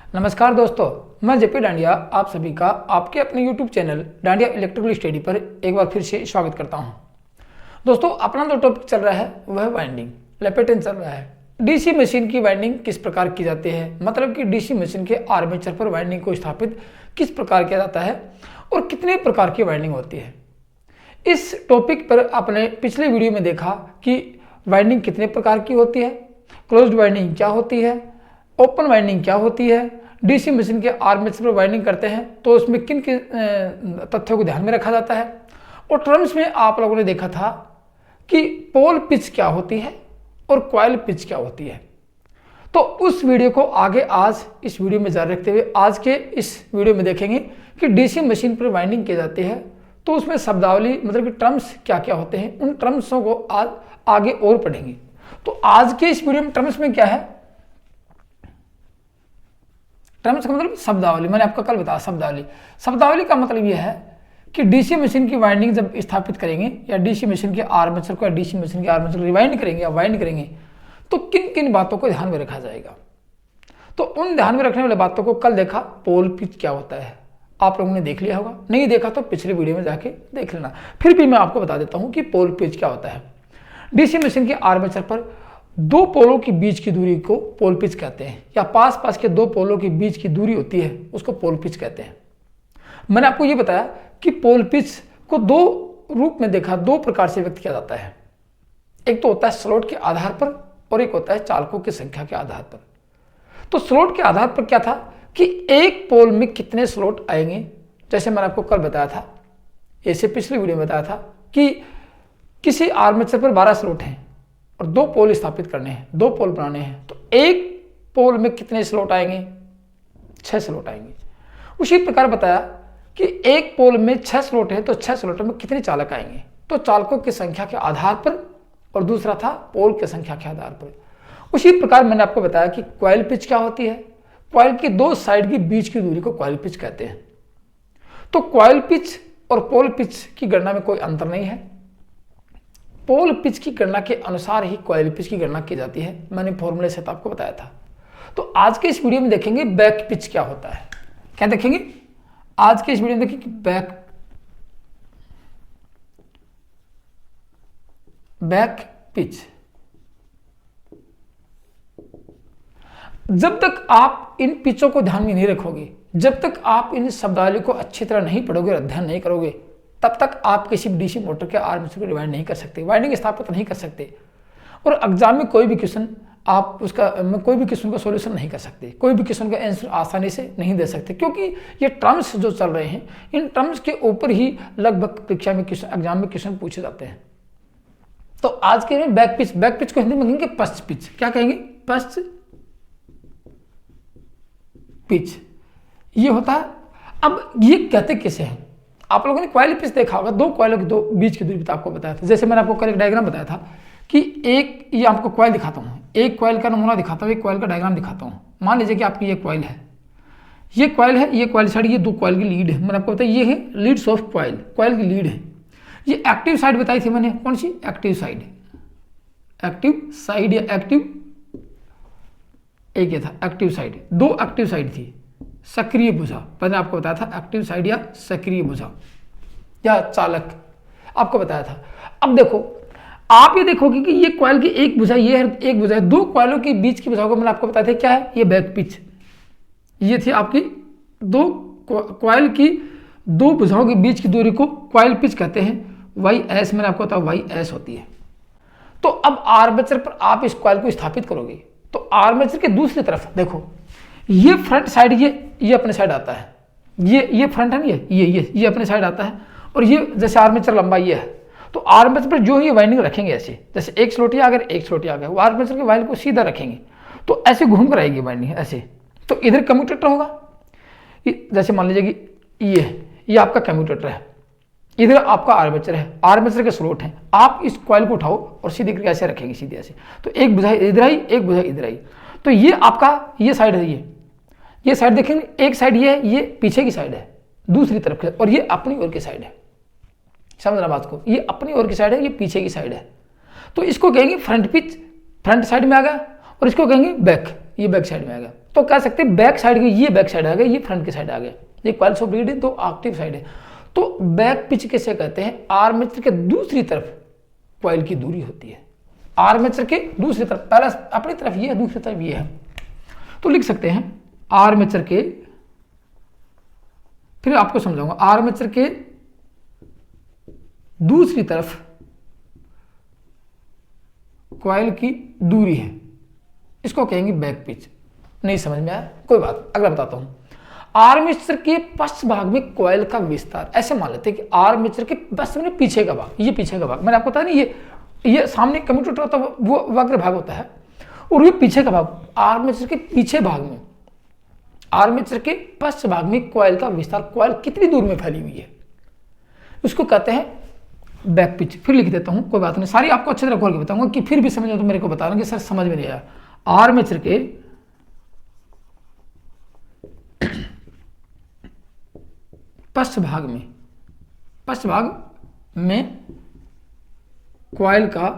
नमस्कार दोस्तों, मैं जेपी डांडिया आप सभी का आपके अपने YouTube channel dandiya electrical study पर एक बार फिर से स्वागत करता हूं। दोस्तों, अपना जो टॉपिक चल रहा है वह वाइंडिंग पैटर्न चल रहा है। डीसी मशीन की वाइंडिंग किस प्रकार की जाती है, मतलब कि डीसी मशीन के आर्मेचर पर वाइंडिंग को स्थापित किस प्रकार किया जाता है और कितने प्रकार की वाइंडिंग होती है। इस टॉपिक पर आपने पिछले वीडियो में देखा कि वाइंडिंग कितने प्रकार की होती है, क्लोज्ड वाइंडिंग क्या होती है, ओपन वाइंडिंग क्या होती है, डीसी मशीन के आर्मेचर पर वाइंडिंग करते हैं तो उसमें किन किन तथ्यों को ध्यान में रखा जाता है। और टर्म्स में आप लोगों ने देखा था कि पोल पिच क्या होती है और कॉइल पिच क्या होती है। तो उस वीडियो को आगे आज इस वीडियो में जारी रखते हुए आज के इस वीडियो में देखेंगे कि डीसी मशीन पर वाइंडिंग की जाती है तो उसमें शब्दावली मतलब कि टर्म्स क्या क्या होते हैं, उन टर्म्सों को आज आगे और पढ़ेंगे। तो आज के इस वीडियो में टर्म्स में क्या है, टर्म्स का मतलब शब्दावली। मैंने आपको कल बताया शब्दावली का मतलब यह है कि डीसी मशीन की वाइंडिंग जब स्थापित करेंगे या डीसी मशीन के आर्मेचर को या डीसी मशीन के आर्मेचर को रिवाइंड करेंगे या वाइंड करेंगे तो किन किन बातों को ध्यान में रखा जाएगा। तो उन ध्यान में रखने वाले बातों को कल देखा। पोल पिच क्या होता है आप लोगों ने देख लिया होगा, नहीं देखा तो पिछले वीडियो में जाके देख लेना। फिर भी मैं आपको बता देता हूं कि पोल पिच क्या होता है। डीसी मशीन के आर्मेचर पर दो पोलों के बीच की दूरी को पोल पिच कहते हैं, या पास पास के दो पोलों के बीच की दूरी होती है उसको पोल पिच कहते हैं। मैंने आपको ये बताया कि पोल पिच को दो रूप में देखा, दो प्रकार से व्यक्त किया जाता है। एक तो होता है स्लॉट के आधार पर और एक होता है चालकों की संख्या के आधार पर। तो स्लॉट के आधार पर क्या था कि एक पोल में कितने स्लॉट आएंगे। जैसे मैंने आपको कल बताया था, ऐसे पिछली वीडियो में बताया था कि किसी आर्मेचर पर 12 स्लॉट हैं और दो पोल स्थापित करने हैं, दो पोल बनाने हैं, तो एक पोल में कितने स्लॉट आएंगे, 6 स्लॉट आएंगे। उसी प्रकार बताया कि एक पोल में 6 स्लॉट है तो 6 स्लॉटों में कितने चालक आएंगे, तो चालकों की संख्या के आधार पर, और दूसरा था पोल की संख्या के आधार पर। उसी प्रकार मैंने आपको बताया कि कॉइल पिच क्या होती है। कॉइल की दो साइड के बीच की दूरी को कॉइल पिच कहते हैं। तो कॉइल पिच और पोल पिच की गणना में कोई अंतर नहीं है। पोल पिच की गणना के अनुसार ही कॉइल पिच की गणना की जाती है। मैंने फॉर्मूले से आपको बताया था। तो आज के इस वीडियो में देखेंगे बैक पिच क्या होता है। क्या देखेंगे आज के इस वीडियो में, देखेंगे बैक पिच। जब तक आप इन पिचों को ध्यान में नहीं रखोगे, जब तक आप इन शब्दावली को अच्छी तरह नहीं पढ़ोगे, अध्ययन नहीं करोगे, तब तक आप किसी भी डीसी मोटर के आर्मेचर को रिवाइंड नहीं कर सकते, वाइंडिंग स्थापित नहीं कर सकते। और एग्जाम में कोई भी क्वेश्चन आप कोई भी क्वेश्चन का सॉल्यूशन नहीं कर सकते, कोई भी क्वेश्चन का आंसर आसानी से नहीं दे सकते, क्योंकि ये टर्म्स जो चल रहे हैं इन टर्म्स के ऊपर ही लगभग परीक्षा में एग्जाम में क्वेश्चन पूछे जाते हैं। तो आज के में बैक पिच को हिंदी में कहेंगे पश्च पिच। क्या कहेंगे, पश्च पिच ये होता है। अब ये कहते कैसे हैं, आप लोगों ने कॉइल पिच देखा होगा, दो कॉइलों के दो बीच की दूरी आपको बताया था। जैसे मैंने आपको कल एक डायग्राम बताया था कि एक, ये आपको कॉइल दिखाता हूँ, एक कॉइल का नमूना दिखाता हूँ, एक कॉइल का डायग्राम दिखाता हूँ। मान लीजिए कि आपकी ये कॉइल है, ये कॉइल है, ये कॉइल साइड, ये दो कॉइल की लीड है। मैंने आपको बताया ये है लीड्स ऑफ कॉइल, कॉइल की लीड है। ये एक्टिव साइड बताई थी मैंने, कौन सी, एक्टिव साइड या एक्टिव, एक ये था एक्टिव साइड, दो एक्टिव साइड थी, सक्रिय भुजा। मैंने आपको बताया था एक्टिव साइड या सक्रिय भुजा या चालक आपको बताया था। अब देखो, आप ये देखोगे कि ये कॉइल की एक भुजा, ये है एक भुजा है, दो कॉइलों के बीच की भुजा को मैंने आपको बताया था क्या है, ये बैक पिच। ये थी आपकी दो कॉइल की दो भुजाओं के बीच की दूरी को कॉइल पिच कहते हैं। वाई एस मैंने आपको बताया, वाई एस होती है। तो अब आर्मेचर पर आप इस कॉइल को स्थापित करोगे तो आर्मेचर के दूसरी तरफ देखो, ये फ्रंट साइड, ये अपने साइड आता है, ये फ्रंट है ना, ये अपने साइड आता है। और ये जैसे आर्मेचर लंबा ये है, तो आर्मेचर पर जो ही वाइंडिंग रखेंगे ऐसे, जैसे एक स्लोटी अगर एक स्लोटी आ गया, वो आर्मेचर के वाइंड को सीधा रखेंगे तो ऐसे घूम कर आएगी वाइंडिंग ऐसे। तो इधर कम्यूटेटर होगा, जैसे मान लीजिए कि ये आपका कम्यूटेटर है, इधर आपका आर्मेचर है, आर्मेचर के स्लॉट हैं। आप इस कॉइल को उठाओ और सीधे करके ऐसे रखेंगे, सीधे ऐसे, तो एक भुजा इधर आई, एक भुजा इधर आई। तो ये आपका ये साइड है, ये साइड देखेंगे, एक साइड ये है, ये पीछे की साइड है दूसरी तरफ के, और ये अपनी ओर की साइड है। समझना बात को, ये अपनी ओर की साइड है, ये पीछे की साइड है। तो इसको कहेंगे फ्रंट पिच, फ्रंट साइड में आ गया, और इसको कहेंगे बैक, ये बैक साइड में आ गया। तो कह सकते हैं बैक साइड की ये बैक साइड आ गया, ये फ्रंट की साइड आ गया। ये कॉइल्स ऑफ लीड है, दो एक्टिव साइड है। तो बैक पिच किसे कहते हैं? आर्मेचर के दूसरी तरफ कॉइल की दूरी होती है। आर्मेचर के दूसरी तरफ, पहला अपनी तरफ ये है, दूसरी तरफ ये है। तो लिख सकते हैं आर्मेचर के, फिर आपको समझाऊंगा, आर्मेचर के दूसरी तरफ कॉइल की दूरी है, इसको कहेंगे बैक पिच। नहीं समझ में आया? कोई बात, अगला बताता हूं। आर्मेचर के पश्च भाग में कॉइल का विस्तार, ऐसे मान लेते हैं कि आर्मेचर के बस में पीछे का भाग, ये पीछे का भाग, मैंने आपको बताया नहीं, ये सामने कम्यूटेटर होता है, वो वक्र भाग होता है, और ये पीछे का भाग। आर्मेचर के पीछे भाग में, आर्मेचर के पश्च भाग में कॉइल का विस्तार, कॉइल कितनी दूर में फैली हुई है, उसको कहते हैं बैक पिच। फिर लिख देता हूं, कोई बात नहीं, सारी आपको अच्छे तरह खोल के बताऊंगा, कि फिर भी समझ तो मेरे को बता रहा कि सर समझ में नहीं आया। आर्मेचर के पश्च भाग में, पश्च भाग में कॉइल का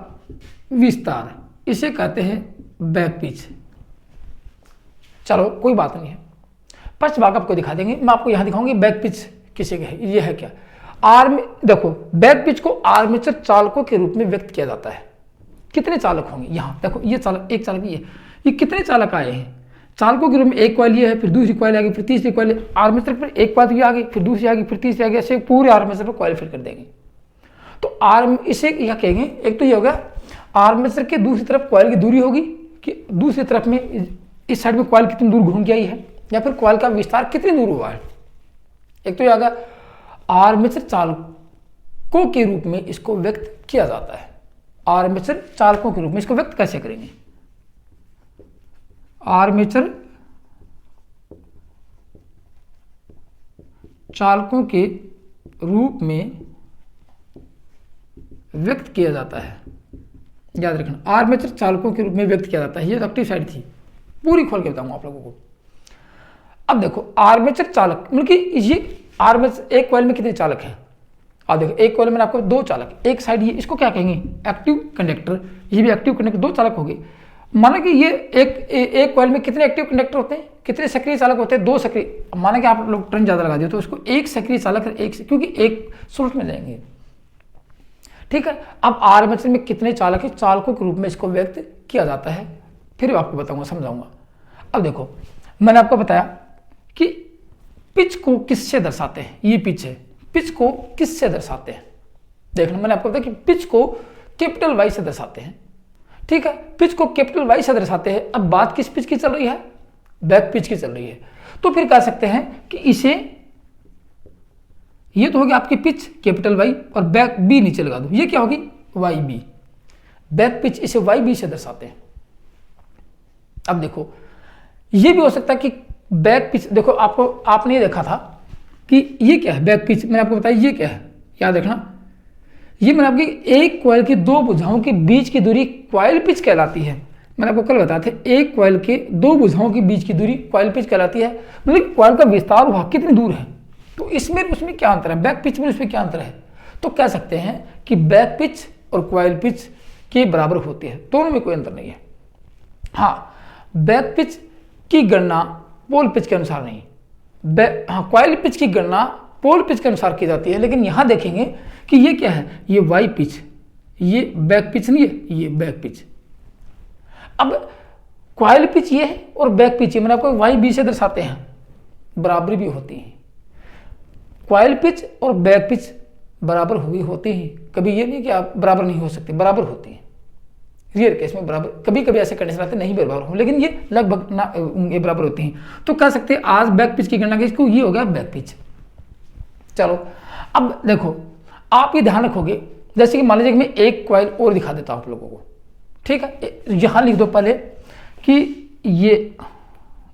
विस्तार, इसे कहते हैं बैक पिच। चलो कोई बात नहीं है, पश्च भाग आपको दिखा देंगे, मैं आपको यहां दिखाऊंगी बैक पिच किसे कहे, ये है क्या। देखो बैक पिच को आर्मेचर चालकों के रूप में व्यक्त किया जाता है। कितने चालक होंगे यहां देखो, ये चालक, एक चालक ये कितने चालक आए हैं चालकों के रूप में? एक कॉइल ये है, फिर दूसरी कॉइल आ गई, फिर तीसरी कॉइल, आर्मेचर पर एक कॉइल ये आ गई, फिर दूसरी आ गई, फिर तीसरी आ गई, ऐसे पूरे आर्मेचर पर कॉइल फिट कर देंगे। तो इसे क्या कहेंगे, एक तो ये होगा आर्मेचर के दूसरी तरफ कॉइल की दूरी होगी, कि दूसरी तरफ में इस साइड में कॉइल कितनी दूर घूम के आई है, या फिर कॉइल का विस्तार कितनी दूर हुआ है। एक तो ये होगा आर्मेचर चालकों के रूप में इसको व्यक्त किया जाता है। आर्मेचर चालकों के रूप में इसको व्यक्त कैसे करेंगे? आर्मेचर चालकों के रूप में व्यक्त किया जाता है, याद रखना, आर्मेचर चालकों के रूप में व्यक्त किया जाता है। ये एक्टिव साइड थी, पूरी खोल के बताऊंगा आप लोगों को। अब देखो आर्मेचर चालक, मतलब कि ये आर्मेचर, एक कॉइल में कितने चालक हैं? अब देखो एक कॉइल में आपको दो चालक, एक साइड ये, इसको क्या कहेंगे? Active conductor. ये भी एक्टिव कंडक्टर, दो चालक हो गए। माना कि ये एक कॉइल में कितने एक्टिव कंडक्टर होते हैं, कितने सक्रिय चालक होते हैं? दो सक्रिय। माना कि आप लोग टर्न ज्यादा लगा दिए तो उसको एक सक्रिय चालक, क्योंकि एक स्लॉट में जाएंगे, ठीक है। अब आर्मेचर में कितने चालक है? चालकों के रूप में इसको व्यक्त किया जाता है, फिर आपको बताऊंगा, समझाऊंगा। अब देखो मैंने आपको बताया कि पिच को किससे दर्शाते हैं, ये पिच है, पिच को किससे दर्शाते हैं? देखना, मैंने आपको बताया कि पिच को कैपिटल वाई से दर्शाते हैं, ठीक है। पिच को कैपिटल वाई से दर्शाते हैं। अब बात किस पिच की चल रही है? बैक पिच की चल रही है। तो फिर कह सकते हैं कि इसे, ये तो होगी आपकी पिच कैपिटल वाई, और बैक बी नीचे लगा दो, ये क्या होगी? Y B. बैक पिच, इसे वाई बी से दर्शाते हैं। अब देखो ये भी हो सकता है कि बैक पिच, देखो आपने ये देखा था कि ये क्या है बैक पिच, मैंने आपको बताया ये क्या है, याद रखना। ये मैंने आपकी एक कॉइल की दो भुजाओं के बीच की दूरी कॉइल पिच कहलाती है। मैंने आपको कल बताया था, एक कॉइल के दो भुजाओं के बीच की दूरी कॉइल पिच कहलाती है। मतलब कॉइल का विस्तार हुआ कितनी दूर है, तो इसमें उसमें क्या अंतर है, बैक पिच में उसमें क्या अंतर है? तो कह सकते हैं कि बैक पिच और कॉइल पिच के बराबर होती है, दोनों में कोई अंतर नहीं है। हाँ, बैक पिच की गणना पोल पिच के अनुसार नहीं, कॉइल पिच की गणना पोल पिच के अनुसार की जाती है। लेकिन यहां देखेंगे कि ये क्या है, ये वाई पिच, ये बैक पिच नहीं है, ये बैक पिच। अब कॉइल पिच ये है और बैक पिच ये, मैंने आपको वाई बी से दर्शाते हैं, बराबरी भी होती है। कॉइल पिच और बैक पिच बराबर हुई होती है, कभी ये नहीं कि आप बराबर नहीं हो सकते, बराबर होती है। रियर केस में बराबर, कभी कभी ऐसे कंडीशन आते नहीं बराबर हो, लेकिन ये लगभग ना ये बराबर होती हैं। तो कह सकते हैं आज बैक पिच की गणना की, इसको ये हो गया बैक पिच। चलो अब देखो, आप ये ध्यान रखोगे, जैसे कि मान लीजिए कि मैं एक कॉइल और दिखा देता हूं आप लोगों को, ठीक है। यहां लिख दो पहले कि ये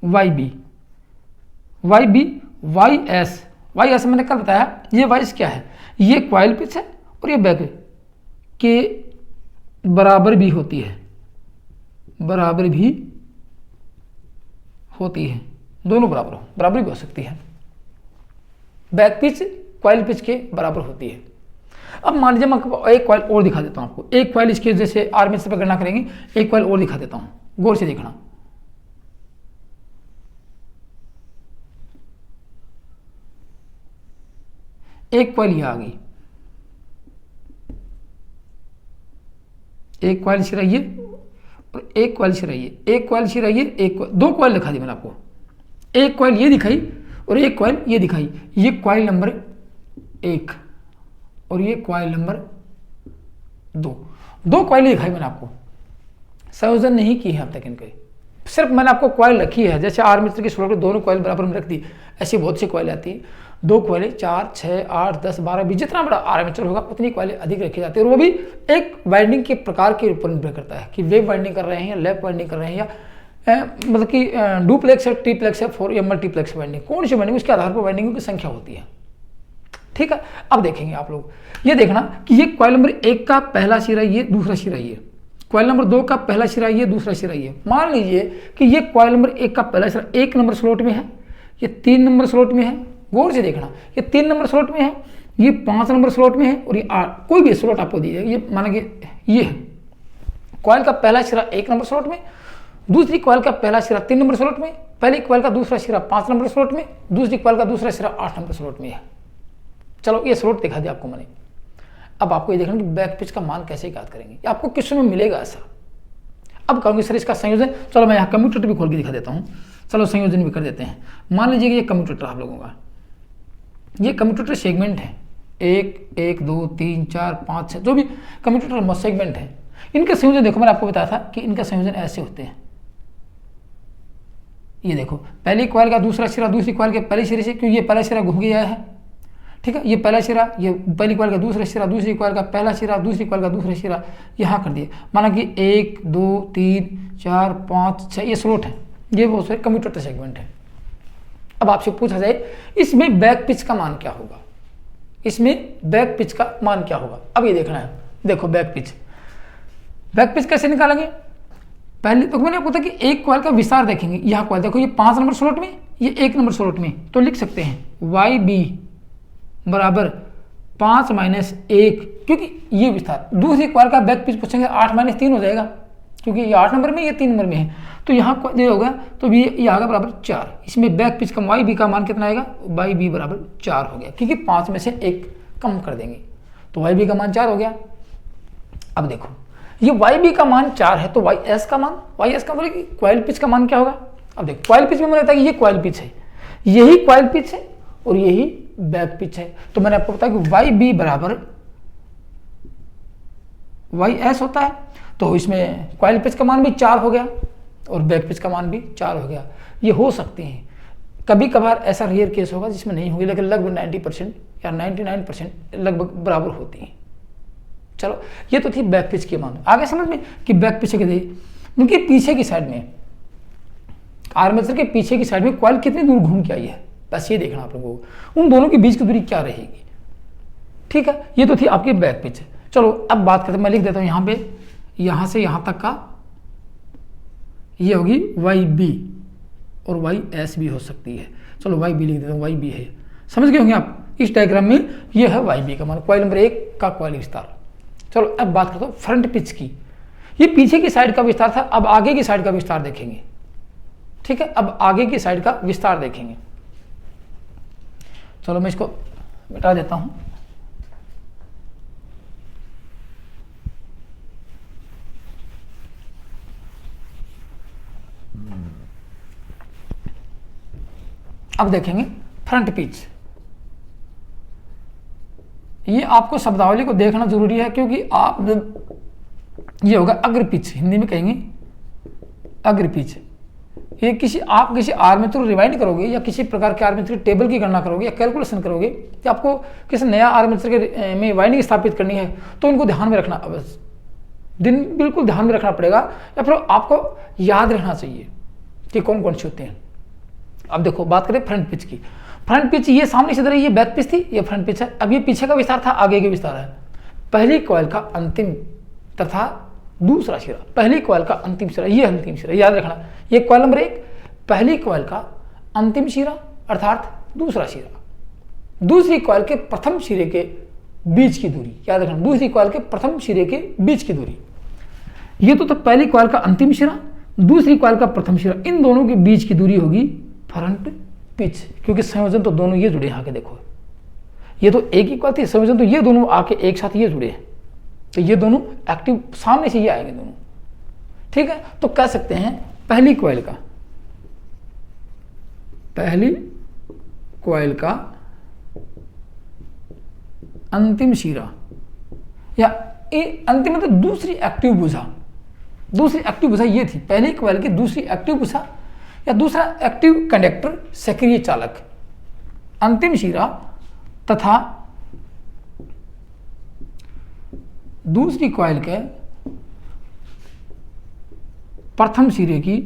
Y B, Y B, Y S, Y S मैंने कल बताया, ये वाई एस क्या है, ये कॉइल पिच है और ये बैक के बराबर भी होती है, बराबर भी होती है, दोनों बराबर भी हो सकती है। बैक पिच कॉइल पिच के बराबर होती है। अब मान लीजिए मैं एक कॉइल और दिखा देता हूं आपको, एक कॉइल इसके जैसे आर्मेचर पर गणना करेंगे, एक कॉइल और दिखा देता हूं, गौर से देखना। एक कॉइल ये आ गई, एक कॉइल सिरा ये और एक कॉइल सिरा ये, एक कॉइल सिरा ये, एक दो कॉइल दिखा दी मैंने आपको, एक कॉइल ये दिखाई और एक कॉइल ये दिखाई। ये कॉइल नंबर 1 और ये कॉइल नंबर 2, दो कॉइल दिखाई मैंने आपको, संयोजन नहीं की है अब तक इनके, सिर्फ मैंने आपको कॉइल रखी है। जैसे आर्मेचर की स्लॉट दोनों कॉइल बराबर में रख दी, ऐसी बहुत सी कॉइल आती है, दो कॉइलें 4, 6, 8, 10, 12 भी, जितना बड़ा आर्मेचर होगा उतनी कॉइलें अधिक रखी जाती है। और वो भी एक वाइंडिंग के प्रकार के ऊपर निर्भर करता है कि वेव वाइंडिंग कर रहे हैं या लैप वाइंडिंग कर रहे हैं, या मतलब कि डुप्लेक्स है, ट्रिप्लेक्स है, 4 या मल्टीप्लेक्स वाइंडिंग, कौन सी वाइंडिंग, उसके आधार पर वाइंडिंगों की संख्या होती है। ठीक है, अब देखेंगे आप लोग, ये देखना कि ये कॉइल नंबर 1 का पहला सिरा ये, दूसरा सिरा ये, कॉइल नंबर 2 का पहला सिरा ये, दूसरा सिरा ये। मान लीजिए कि ये कॉइल नंबर 1 का पहला सिरा 1 नंबर स्लॉट में है, ये 3 नंबर स्लॉट में है, गौर से देखना, ये 3 नंबर स्लॉट में है, ये 5 नंबर स्लॉट में है और ये 8, कोई भी स्लॉट आपको दी जाएगी। ये माना कि ये है कॉइल का पहला सिरा 1 नंबर स्लॉट में, दूसरी कॉइल का पहला सिरा 3 नंबर स्लॉट में, पहली कॉइल का दूसरा सिरा 5 नंबर स्लॉट में, दूसरी कॉइल का दूसरा सिरा 8 नंबर स्लॉट में है। चलो ये स्लॉट दिखा दिया आपको मैंने। अब आपको ये देखना कि बैक पिच का मान कैसे ज्ञात करेंगे, आपको किस में मिलेगा ऐसा। अब कहूँगी सर इसका संयोजन, चलो मैं यहाँ कम्यूटेटर भी खोल के दिखा देता हूँ, चलो संयोजन भी कर देते हैं। मान लीजिए कि ये कम्यूटेटर आप लोगों का, ये कम्यूटेटर सेगमेंट है, 1, 1, 2, 3, 4, 5, 6 जो भी कम्यूटेटर सेगमेंट है, इनके संयोजन देखो, मैंने आपको बताया था कि इनका संयोजन ऐसे होते हैं। ये देखो, पहली कॉइल का दूसरा सिरा दूसरी कॉइल के पहले सिरे से, क्योंकि ये पहला सिरा घूम गया है, ठीक है, ये पहला सिरा, ये पहली कॉइल का दूसरा सिरा, दूसरी कॉइल का पहला सिरा, दूसरी कॉइल का दूसरा सिरा, यहाँ कर दिए। माना कि 1, 2, 3, 4, 5, 6 ये स्लॉट है, ये वो सारे कम्यूटेटर सेगमेंट है। अब आपसे पूछा जाए इसमें बैक पिच का मान क्या होगा, इसमें बैक पिच का मान क्या होगा। अब ये देखना है, देखो बैक पिच कैसे निकालेंगे। पहले तो मैंने आपको बताया कि एक कॉइल का विस्तार देखेंगे। यहाँ कॉइल देखो, ये 5 नंबर स्लॉट में, ये 1 नंबर स्लॉट में, तो लिख सकते हैं YB बराबर 5 माइनस 1, क्योंकि ये विस्तार। दूसरी कॉइल का बैक पिच पूछेंगे 8 माइनस 3 हो जाएगा, क्योंकि ये 8 नंबर में, ये 3 नंबर में है, तो यहाँ ये होगा, तो ये आएगा बराबर 4। इसमें बैक पिच का YB का मान कितना आएगा, YB बराबर 4 हो गया, क्योंकि 5 में से 1 कम कर देंगे, तो YB का मान 4 हो गया। अब देखो ये YB का मान 4 है, तो YS का मान बोले कि कॉइल पिच का मान क्या होगा। अब देखो कॉइल पिच में मैंने बताया कि ये कॉइल पिच है, यही कॉइल पिच है और यही बैक पिच है, तो मैंने आपको बताया कि YB बराबर YS होता है, तो इसमें कॉइल पिच का मान भी 4 हो गया और बैक पिच का मान भी 4 हो गया। ये हो सकते हैं, कभी कभार ऐसा रेयर केस होगा जिसमें नहीं होगी, लेकिन लगभग 90% या 99% लगभग बराबर होती है। चलो ये तो थी बैक पिच की मान। आगे समझ में कि बैक पिच के उनके पीछे की साइड में, आर्मेचर के पीछे की साइड में कॉइल कितनी दूर घूम के आई है, बस ये देखना आप लोगों को, उन दोनों के बीच की दूरी क्या रहेगी। ठीक है, ये तो थी आपकी बैक पिच। चलो अब बात करते हैं, मैं लिख देता हूँ यहाँ पे, यहाँ से यहाँ तक का ये होगी YB और YS भी हो सकती है। चलो YB लिख देता हूँ, YB है, समझ गए होंगे आप। इस डायग्राम में ये है YB का मान, कॉइल नंबर 1 का कॉइल विस्तार। चलो अब बात करता हूँ फ्रंट पिच की। ये पीछे की साइड का विस्तार था, अब आगे की साइड का विस्तार देखेंगे। ठीक है, अब आगे की साइड का विस्तार देखेंगे। चलो मैं इसको मिटा देता हूं। अब देखेंगे फ्रंट पिच। ये आपको शब्दावली को देखना जरूरी है, क्योंकि आप ये होगा अग्र पिच, हिंदी में कहेंगे अग्र पिच। ये आप किसी आर्मेचर रिवाइंड करोगे या किसी प्रकार के आर्मेचर टेबल की गणना करोगे या कैलकुलेशन करोगे कि आपको किसी नया आर्मेचर के में वाइंडिंग स्थापित करनी है, तो इनको ध्यान में रखना बिल्कुल ध्यान में रखना पड़ेगा, या फिर आपको याद रहना चाहिए कि कौन कौन से होते हैं। अब देखो बात करें फ्रंट पिच की। फ्रंट पिच ये सामने से ये बैक पिच थी, ये फ्रंट पिच है। अब ये पीछे का विस्तार था, आगे का विस्तार है। पहली कॉइल का अंतिम तथा दूसरा सिरा, पहली कॉइल का अंतिम सिरा, ये अंतिम सिरा याद रखना। ये कॉइल नंबर 1, पहली कॉइल का अंतिम सिरा अर्थात दूसरा सिरा, दूसरी कॉइल के प्रथम सिरे के बीच की दूरी याद रखना, दूसरी कॉइल के प्रथम सिरे के बीच की दूरी। ये तो पहली कॉइल का अंतिम सिरा, दूसरी कॉइल का प्रथम सिरा, इन दोनों के बीच की दूरी होगी फ्रंट पिच, क्योंकि संयोजन तो दोनों ये जुड़े। यहाँ के देखो ये तो एक ही कॉइल थी, समझो तो ये दोनों आके एक साथ ये जुड़े हैं, तो ये दोनों एक्टिव सामने से ये आएंगे दोनों, ठीक है। तो कह सकते हैं पहली कॉइल का अंतिम शिरा या अंतिम मतलब दूसरी एक्टिव भुजा ये थी पहली कॉइल की दूसरी एक्टिव भुजा या दूसरा एक्टिव कंडक्टर सक्रिय चालक, अंतिम शिरा तथा दूसरी कॉइल के प्रथम सिरे की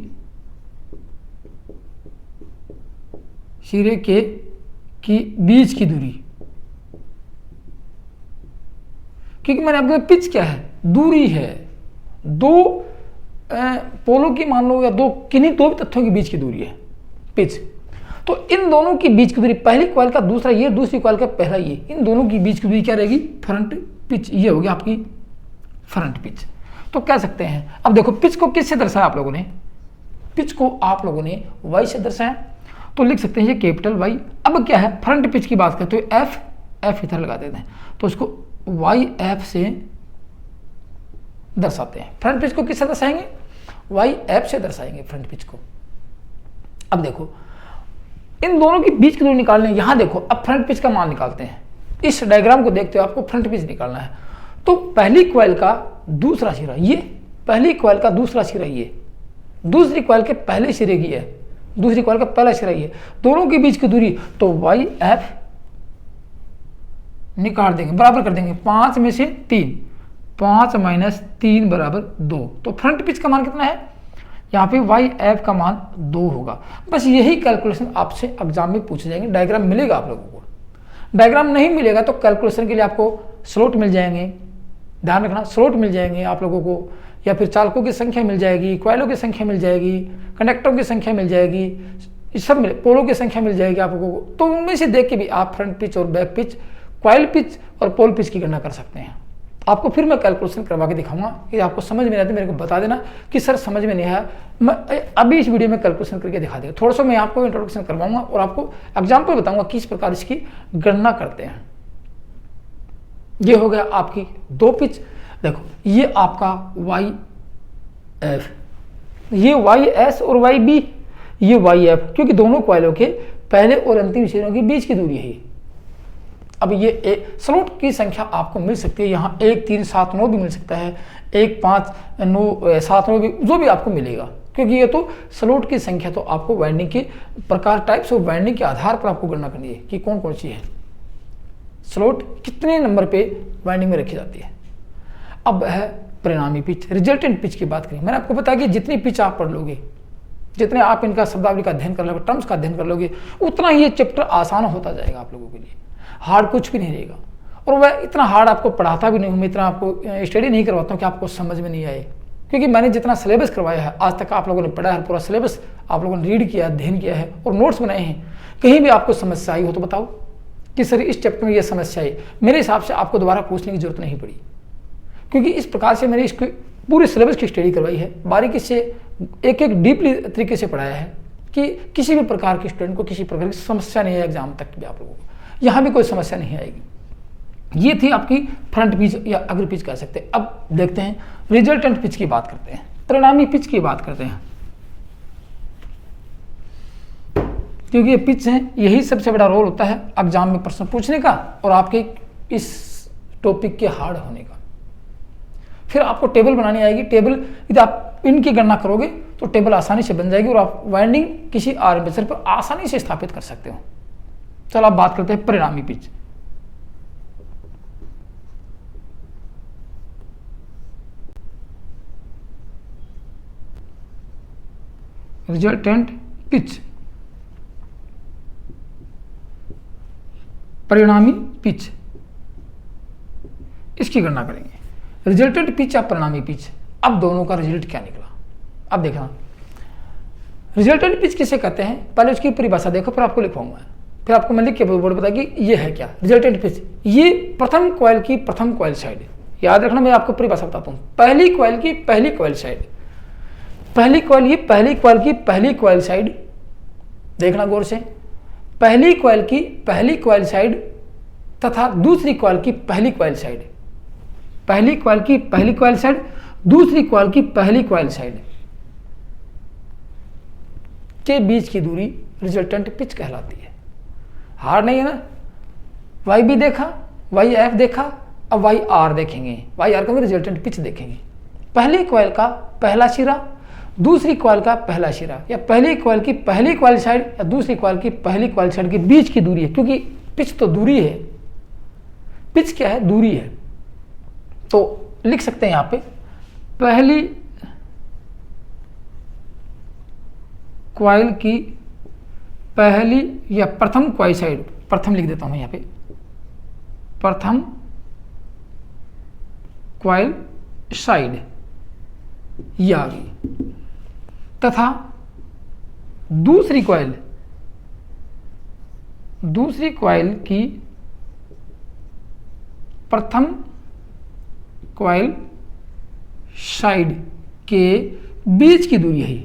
बीच की दूरी, क्योंकि मैंने आपको पिच क्या है, दूरी है, दो पोलों की मान लो या किन्हीं दो भी तथ्यों के बीच की दूरी है पिच। तो इन दोनों की बीच की दूरी, पहली कॉइल का दूसरा ये, दूसरी कॉइल का पहला ये, इन दोनों की बीच की दूरी क्या रहेगी, फ्रंट पिच। ये होगी आपकी फ्रंट पिच। तो कह सकते हैं, अब देखो पिच को किससे दर्शाया आप लोगों ने, पिच को आप लोगों ने वाई से दर्शाया, तो लिख सकते हैं ये कैपिटल वाई। अब क्या है, फ्रंट पिच की बात करते हुए एफ इधर लगा देते हैं, तो इसको वाई एफ से दर्शाते हैं। फ्रंट पिच को किससे दर्शाएंगे, वाई एफ से दर्शाएंगे फ्रंट पिच को। अब देखो इन दोनों की बीच की दूरी निकालने, यहां देखो अब फ्रंट पिच का मान निकालते हैं। इस डायग्राम को देखते हो आपको फ्रंट पिच निकालना है। तो पहली कॉइल का दूसरा सिरा ये, पहली कॉइल का दूसरा सिरा ये, दूसरी कॉइल के पहले सिरे की है, दूसरी कॉइल का पहला सिरा ये, दोनों के बीच की दूरी तो वाई एफ निकाल देंगे, बराबर कर देंगे 5 में से 3, 5 - 3 = 2। तो फ्रंट पिच का मान कितना है, यहाँ पे वाई एफ का मान 2 होगा। बस यही कैलकुलेशन आपसे एग्जाम में पूछे जाएंगे। डायग्राम मिलेगा आप लोगों को, डायग्राम नहीं मिलेगा तो कैलकुलेशन के लिए आपको स्लॉट मिल जाएंगे, ध्यान रखना स्लॉट मिल जाएंगे आप लोगों को, या फिर चालकों की संख्या मिल जाएगी, कॉइलों की संख्या मिल जाएगी, कंडक्टरों की संख्या मिल जाएगी, ये सब पोलों की संख्या मिल जाएगी आप लोगों को। तो उनमें से देख के भी आप फ्रंट पिच और बैक पिच, कॉइल पिच और पोल पिच की गणना कर सकते हैं। आपको फिर मैं कैलकुलेशन करवा के दिखाऊंगा कि आपको समझ में नहीं आता मेरे को बता देना कि सर समझ में नहीं आया। मैं अभी इस वीडियो में कैलकुलेशन करके दिखा देगा, थोड़ा सा मैं आपको इंट्रोडक्शन करवाऊंगा और आपको एग्जाम्पल बताऊंगा किस प्रकार इसकी गणना करते हैं। ये हो गया आपकी 2 पिच। देखो ये आपका वाई एफ, ये वाई एस और वाई बी, ये वाई एफ, क्योंकि दोनों कॉइलों के पहले और अंतिम सिरों के बीच की दूरी है। अब ये स्लॉट की संख्या आपको मिल सकती है, यहाँ 1, 3, 7, 9 भी मिल सकता है, 1, 5, 9, 7, 9 भी, जो भी आपको मिलेगा, क्योंकि ये तो स्लॉट की संख्या तो आपको वाइंडिंग के प्रकार, टाइप्स ऑफ वाइंडिंग के आधार पर आपको गणना करनी है कि कौन कौन सी है, स्लॉट कितने नंबर पे वाइंडिंग में रखी जाती है। अब है परिणामी पिच, रिजल्टेंट पिच की बात करें। मैंने आपको बताया कि जितनी पिच आप पढ़ लोगे, जितने आप इनका शब्दावली का अध्ययन कर लोगे, टर्म्स का अध्ययन कर लोगे, उतना ही ये चैप्टर आसान होता जाएगा आप लोगों के लिए, हार्ड कुछ भी नहीं रहेगा। और वह इतना हार्ड आपको पढ़ाता भी नहीं हूँ, मैं इतना आपको स्टडी नहीं करवाता हूँ कि आपको समझ में नहीं आए, क्योंकि मैंने जितना सिलेबस करवाया है आज तक आप लोगों ने पढ़ा है, पूरा सिलेबस आप लोगों ने रीड किया, अध्ययन किया है और नोट्स बनाए हैं। कहीं भी आपको समस्या आई हो तो बताओ कि सर इस चैप्टर में यह समस्या है, मेरे हिसाब से आपको दोबारा पूछने की जरूरत नहीं पड़ी, क्योंकि इस प्रकार से मैंने इसको पूरे सिलेबस की स्टडी करवाई है, बारीकी से एक एक डीपली तरीके से पढ़ाया है कि किसी भी प्रकार के स्टूडेंट को किसी प्रकार की समस्या नहीं है एग्जाम तक भी, आप लोगों को यहाँ भी कोई समस्या नहीं आएगी। ये थी आपकी फ्रंट पिच या अग्र पिच कह सकते हैं। अब देखते हैं रिजल्टेंट पिच की बात करते हैं, परिणामी पिच की बात करते हैं, क्योंकि ये पिच है, यही सबसे बड़ा रोल होता है एग्जाम में प्रश्न पूछने का और आपके इस टॉपिक के हार्ड होने का। फिर आपको टेबल बनानी आएगी, टेबल यदि आप इनकी गणना करोगे तो टेबल आसानी से बन जाएगी और आप वाइंडिंग किसी आर्मेचर पर आसानी से स्थापित कर सकते हो। चलो आप बात करते हैं परिणामी पिच। रिजल्टेंट पिच, परिणामी पिच, इसकी गणना करेंगे। रिजल्टेंट पिच या परिणामी पिच, अब दोनों का रिजल्ट क्या निकला। अब देखना रिजल्टेंट पिच किसे कहते हैं, पहले उसकी परिभाषा देखो फिर आपको लिखवाऊंगा, फिर आपको मैं लिख के बोर्ड बता कि ये है क्या रिजल्टेंट पिच। ये प्रथम कॉइल की प्रथम कॉइल साइड, याद रखना मैं आपको परिभाषा बताता हूँ। पहली कॉइल की पहली कॉइल साइड, पहली कॉइल की पहली कॉइल की पहली कॉइल साइड, देखना गौर से, पहली कॉइल की पहली कॉइल साइड तथा दूसरी कॉइल की पहली कॉइल साइड, पहली कॉइल की पहली कॉइल साइड, दूसरी कॉइल की पहली कॉइल साइड के बीच की दूरी रिजल्टेंट पिच कहलाती है। हार्ड नहीं है ना। वाई बी देखा, वाई एफ देखा, अब वाई आर देखेंगे। वाई आर का रिजल्टेंट पिच देखेंगे। पहली कॉइल का पहला सिरा, दूसरी कॉइल का पहला सिरा, या पहली कॉइल की पहली कॉइल साइड या दूसरी कॉइल की पहली कॉइल साइड के बीच की दूरी है, क्योंकि पिच तो दूरी है, पिच क्या है, दूरी है। तो लिख सकते हैं यहां पे पहली कॉइल की पहली या प्रथम कॉइल साइड, प्रथम लिख देता हूं यहां पे, प्रथम कॉइल साइड ये आ गई, तथा दूसरी कॉइल की प्रथम कॉइल साइड के बीच की दूरी है।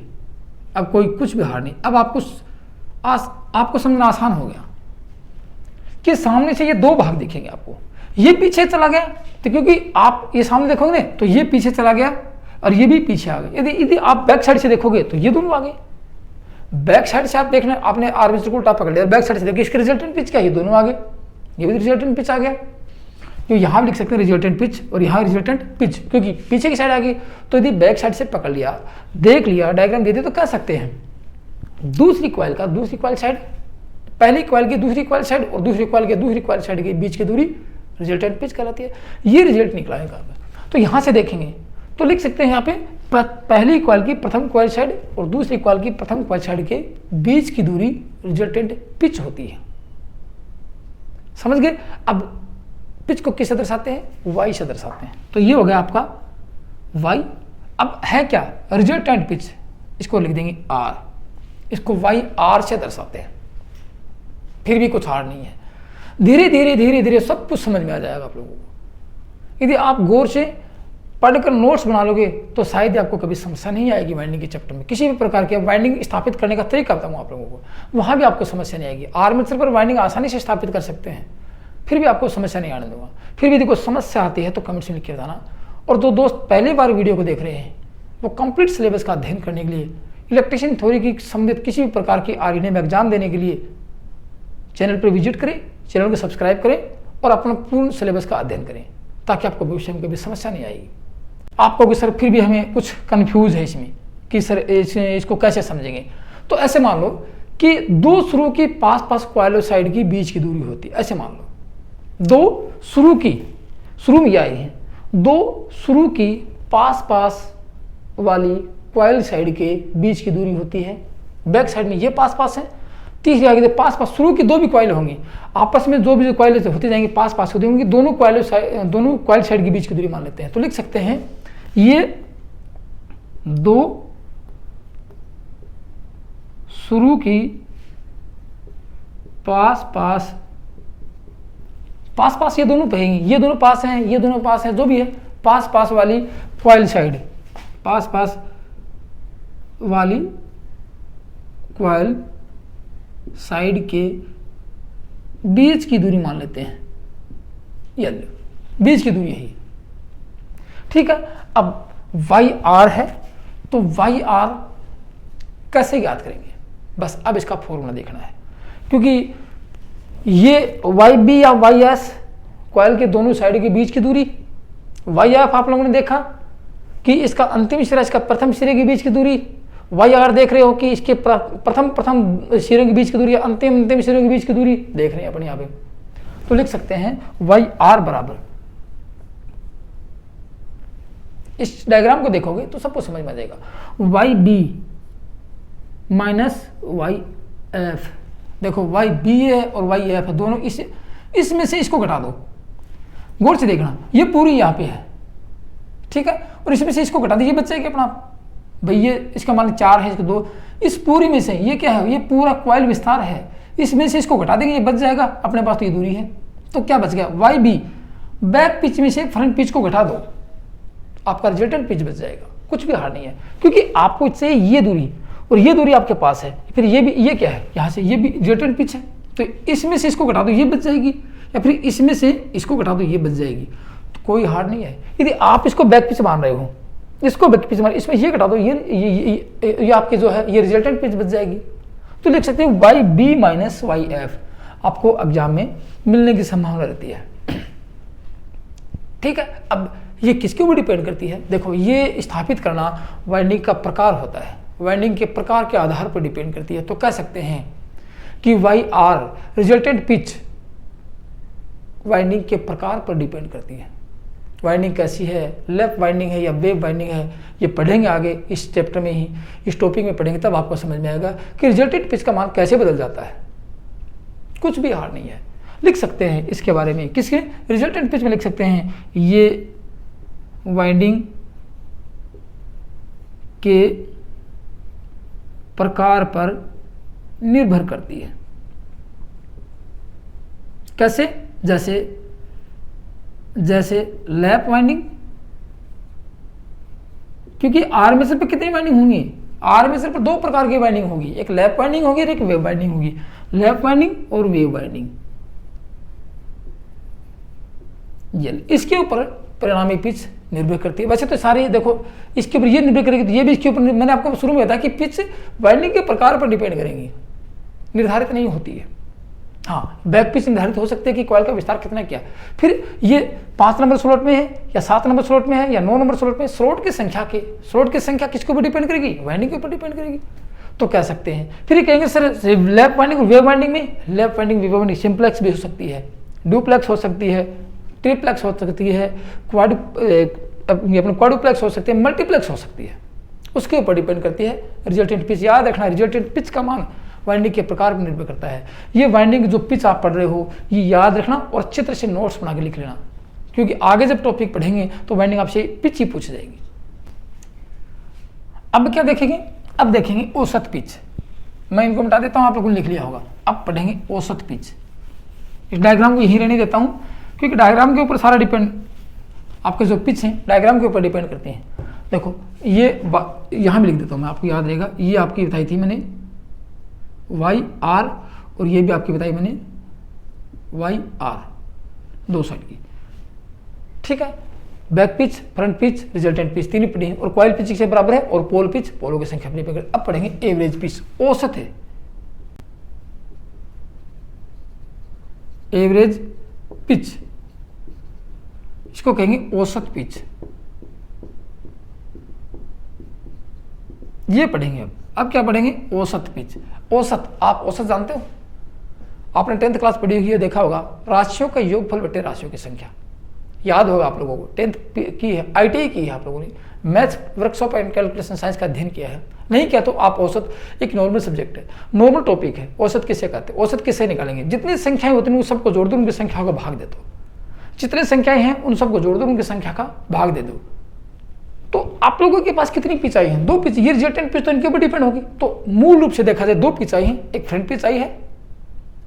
अब कोई कुछ भी हार नहीं। अब आपको समझना आसान हो गया कि सामने से ये दो भाग दिखेंगे आपको। ये पीछे चला गया तो क्योंकि आप ये सामने देखोगे तो ये पीछे चला गया और ये भी पीछे आ गए। यदि आप बैक साइड से देखोगे तो ये दोनों आ गए। बैक साइड से आप देखना, आपने आर्मेचर को उल्टा पकड़ लिया, बैक साइड से देखिए इसके रिजल्टेंट पिच क्या है, ये दोनों आ गए, ये भी रिजल्टेंट पिच आ गया। तो यहाँ भी लिख सकते हैं रिजल्टेंट पिच और यहाँ रिजल्टेंट पिच, क्योंकि पीछे की साइड आ गई। तो यदि बैक साइड से पकड़ लिया, देख लिया, डायग्राम दे दिया, तो कह सकते हैं दूसरी कॉइल का दूसरी कॉइल साइड, पहली कॉइल की दूसरी कॉइल साइड और दूसरी कॉइल के दूसरी कॉइल साइड के बीच की दूरी रिजल्टेंट पिच कहलाती है। ये रिजल्ट निकला है। तो यहाँ से देखेंगे तो लिख सकते हैं यहाँ पे पहली कॉइल की प्रथम कॉइल साइड और दूसरी कॉइल की प्रथम कॉइल साइड के बीच की दूरी रिजल्टेंट पिच होती है। समझ गए? अब पिच को किस से दर्शाते हैं? वाई से दर्शाते हैं। तो ये हो गया आपका वाई। अब है क्या? रिजल्टेंट पिच, इसको लिख देंगे आर, इसको वाई आर से दर्शाते हैं। फिर भी कुछ हार्ड नहीं है। धीरे धीरे धीरे धीरे सब कुछ समझ में आ जाएगा आप लोगों को। यदि आप गौर से पढ़कर नोट्स बना लोगे तो शायद ही आपको कभी समस्या नहीं आएगी वाइंडिंग के चैप्टर में। किसी भी प्रकार की वाइंडिंग स्थापित करने का तरीका बताऊंगा आप लोगों को, वहां भी आपको समस्या नहीं आएगी। आर्मेचर पर वाइंडिंग आसानी से स्थापित कर सकते हैं, फिर भी आपको समस्या नहीं आने दूंगा। फिर भी यदि कोई समस्या आती है तो कमेंट्स में लिख के बताना। और जो दोस्त पहली बार वीडियो को देख रहे हैं वो कंप्लीट सिलेबस का अध्ययन करने के लिए, इलेक्ट्रिशियन थ्योरी की संबंधित किसी भी प्रकार की आरईडी में एग्जाम देने के लिए चैनल पर विजिट करें, चैनल को सब्सक्राइब करें और अपना पूर्ण सिलेबस का अध्ययन करें, ताकि आपको भविष्य में कभी समस्या नहीं आएगी। आपको कि सर फिर भी हमें कुछ कंफ्यूज है इसमें कि सर इसको कैसे समझेंगे, तो ऐसे मान लो कि दो शुरू की पास कॉइल साइड की बीच की दूरी होती है। ऐसे मान लो दो शुरू में आई है, दो शुरू की पास वाली कॉइल साइड के बीच की दूरी होती है। बैक साइड में ये पास है, तीसरी आगे पास शुरू की दो भी कॉइल होंगी, आपस में जो भी कॉइल होती जाएंगी पास होती होंगी, दोनों कॉइल साइड की बीच की दूरी मान लेते हैं। तो लिख सकते हैं ये दो शुरू की पास ये दोनों कहेंगे, ये दोनों पास हैं, ये दोनों पास हैं, जो भी है पास वाली कॉइल साइड, पास वाली कॉइल साइड के बीच की दूरी मान लेते हैं। ये बीच की दूरी यही, ठीक है। अब वाई आर है, तो वाई आर कैसे ज्ञात करेंगे? बस अब इसका फॉर्मूला देखना है, क्योंकि ये वाई बी या वाई एस कॉइल के दोनों साइड के बीच की दूरी, वाई एफ आप लोगों ने देखा कि इसका अंतिम सिरा इसका प्रथम सिरे के बीच की दूरी, वाई आर देख रहे हो कि इसके प्रथम सिरे के बीच की दूरी, अंतिम सिरे के बीच की दूरी देख रहे हैं अपन यहाँ पे। तो लिख सकते हैं वाई आर बराबर, इस डायग्राम को देखोगे तो सबको समझ में आ जाएगा, Y B minus Y F. देखो वाई बी है और वाई एफ है, दोनों इसमें से इसको घटा दो, गौर से देखना, ये पूरी यहाँ पे है, ठीक है, और इसमें से इसको घटा दीजिए, बच जाएगी अपना भाई। ये इसका मान 4 है, इसको 2, इस पूरी में से ये क्या है? ये पूरा कॉइल विस्तार है, इसमें से इसको घटा देंगे, ये बच जाएगा अपने पास। तो ये दूरी है, तो क्या बच गया? Y B. बैक पिच में से फ्रंट पिच को घटा दो, आपका रिजल्टेंट पिच बच जाएगा। कुछ भी हार नहीं है, क्योंकि आपको इससे ये दूरी और ये दूरी आपके पास है, फिर ये भी, ये क्या है? यहाँ से ये भी रिजल्टेंट पिच है, तो इसमें से इसको घटा दो, ये बच जाएगी, या फिर इसमें से इसको घटा दो, ये बच जाएगी, तो कोई हार्ड नहीं है। यदि आप इसको बैक पिच मान रहे हो, इसको बैक पिच मान, इसमें ये घटा दो, ये आपके जो है ये रिजल्टेंट पिच बच जाएगी। तो लिख सकते हैं Y B minus Y F, आपको एग्जाम में मिलने की संभावना रहती है। ठीक है, अब ये किसके ऊपर डिपेंड करती है? देखो, ये स्थापित करना वाइंडिंग का प्रकार होता है, वाइंडिंग के प्रकार के आधार पर डिपेंड करती है। तो कह सकते हैं कि Y R resultant pitch winding के प्रकार पर डिपेंड करती है। वाइंडिंग कैसी है, लेफ्ट वाइंडिंग है या वेव वाइंडिंग है, ये पढ़ेंगे आगे इस चैप्टर में ही, इस टॉपिक में पढ़ेंगे, तब आपको समझ में आएगा कि रिजल्टेंट पिच का मान कैसे बदल जाता है। कुछ भी हार्ड नहीं है, लिख सकते हैं इसके बारे में। किसके रिजल्टेंट पिच में लिख सकते हैं, ये वाइंडिंग के प्रकार पर निर्भर करती है। कैसे? जैसे लैप वाइंडिंग, क्योंकि आर्मेचर पे कितनी वाइंडिंग होंगी? आर्मेचर पर दो प्रकार की वाइंडिंग होगी, एक लैप वाइंडिंग होगी और एक वेव वाइंडिंग होगी। लैप वाइंडिंग और वेव वाइंडिंग, इसके ऊपर परिणामी पिच निर्भर करती है। वैसे तो सारे देखो इसके ऊपर ये निर्भर करेगी, तो ये भी इसके ऊपर, मैंने आपको शुरू में बताया कि पिच वाइंडिंग के प्रकार पर डिपेंड करेंगी, निर्धारित नहीं होती है। हाँ, बैक पिच निर्धारित हो सकते हैं कि कॉइल का विस्तार कितना किया। फिर ये 5 नंबर स्लॉट में है या 7 नंबर स्लॉट में है या 9 नंबर स्लॉट में, स्लॉट की संख्या किसके ऊपर डिपेंड करेगी? वाइंडिंग के ऊपर डिपेंड करेगी। तो कह सकते हैं, फिर ये कहेंगे सर लैप वाइंडिंग और वेव वाइंडिंग में, lap winding wave winding simplex भी हो सकती है, डुप्लेक्स हो सकती है, ट्रिप्लेक्स हो सकती है, क्वाड्रुप्लेक्स हो सकती है, मल्टीप्लेक्स हो सकती है। उसके ऊपर डिपेंड करती है रिजल्टेंट पिच। याद रखना, रिजल्टेंट पिच का मान वाइंडिंग के प्रकार पर निर्भर करता है। ये वाइंडिंग जो पिच आप पढ़ रहे हो, ये याद रखना और अच्छे तरह से नोट्स बना के लिख लेना, क्योंकि आगे जब टॉपिक पढ़ेंगे तो वाइंडिंग आपसे पिच ही पूछ जाएगी। अब क्या देखेंगे? अब देखेंगे औसत पिच। मैं इनको मिटा देता हूं, आप लोगों ने लिख लिया होगा। अब पढ़ेंगे औसत पिच। इस डायग्राम को यहीं रहने देता हूं, क्योंकि डायग्राम के ऊपर सारा डिपेंड, आपके जो पिच हैं डायग्राम के ऊपर डिपेंड करते हैं। देखो, ये यहां भी लिख देता हूं मैं, आपको याद रहेगा। ये आपकी बताई थी मैंने वाई आर, और ये भी आपकी बताई मैंने वाई आर, दो साइड की। ठीक है, back pitch, front pitch, resultant pitch, तीन पढ़ी है, और कॉइल पिच से बराबर है, और पोल पिच, पोलों की संख्या अपनी। अब पढ़ेंगे एवरेज पिच, औसत है। एवरेज पिच, इसको कहेंगे औसत पिच। ये पढ़ेंगे। अब क्या पढ़ेंगे? औसत पिच। औसत, आप औसत जानते हो? आपने 10th क्लास पढ़ी हुई है, देखा होगा, राशियों का योगफल बटे राशियों की संख्या। याद होगा आप लोगों को, 10th की है, ITI की है आप लोगों ने, maths workshop and calculation science का अध्ययन किया है। नहीं किया तो आप औसत, एक नॉर्मल सब्जेक्ट है, नॉर्मल टॉपिक है। औसत किसे कहते हैं? औसत किससे निकालेंगे? जितनी संख्याएं होती हैं उन सबको जोड़ दो, उनकी संख्या का भाग दे दो। जितनी संख्याएं हैं उन सबको जोड़ दो, उनकी संख्या का भाग दे दो। तो आप लोगों के पास कितनी पिच आई है? 2 पिच। ये रिजल्टेंट पिच तो इनके ऊपर डिपेंड होगी। तो मूल रूप से देखा जाए 2 पिच आई है, एक फ्रंट पिच आई है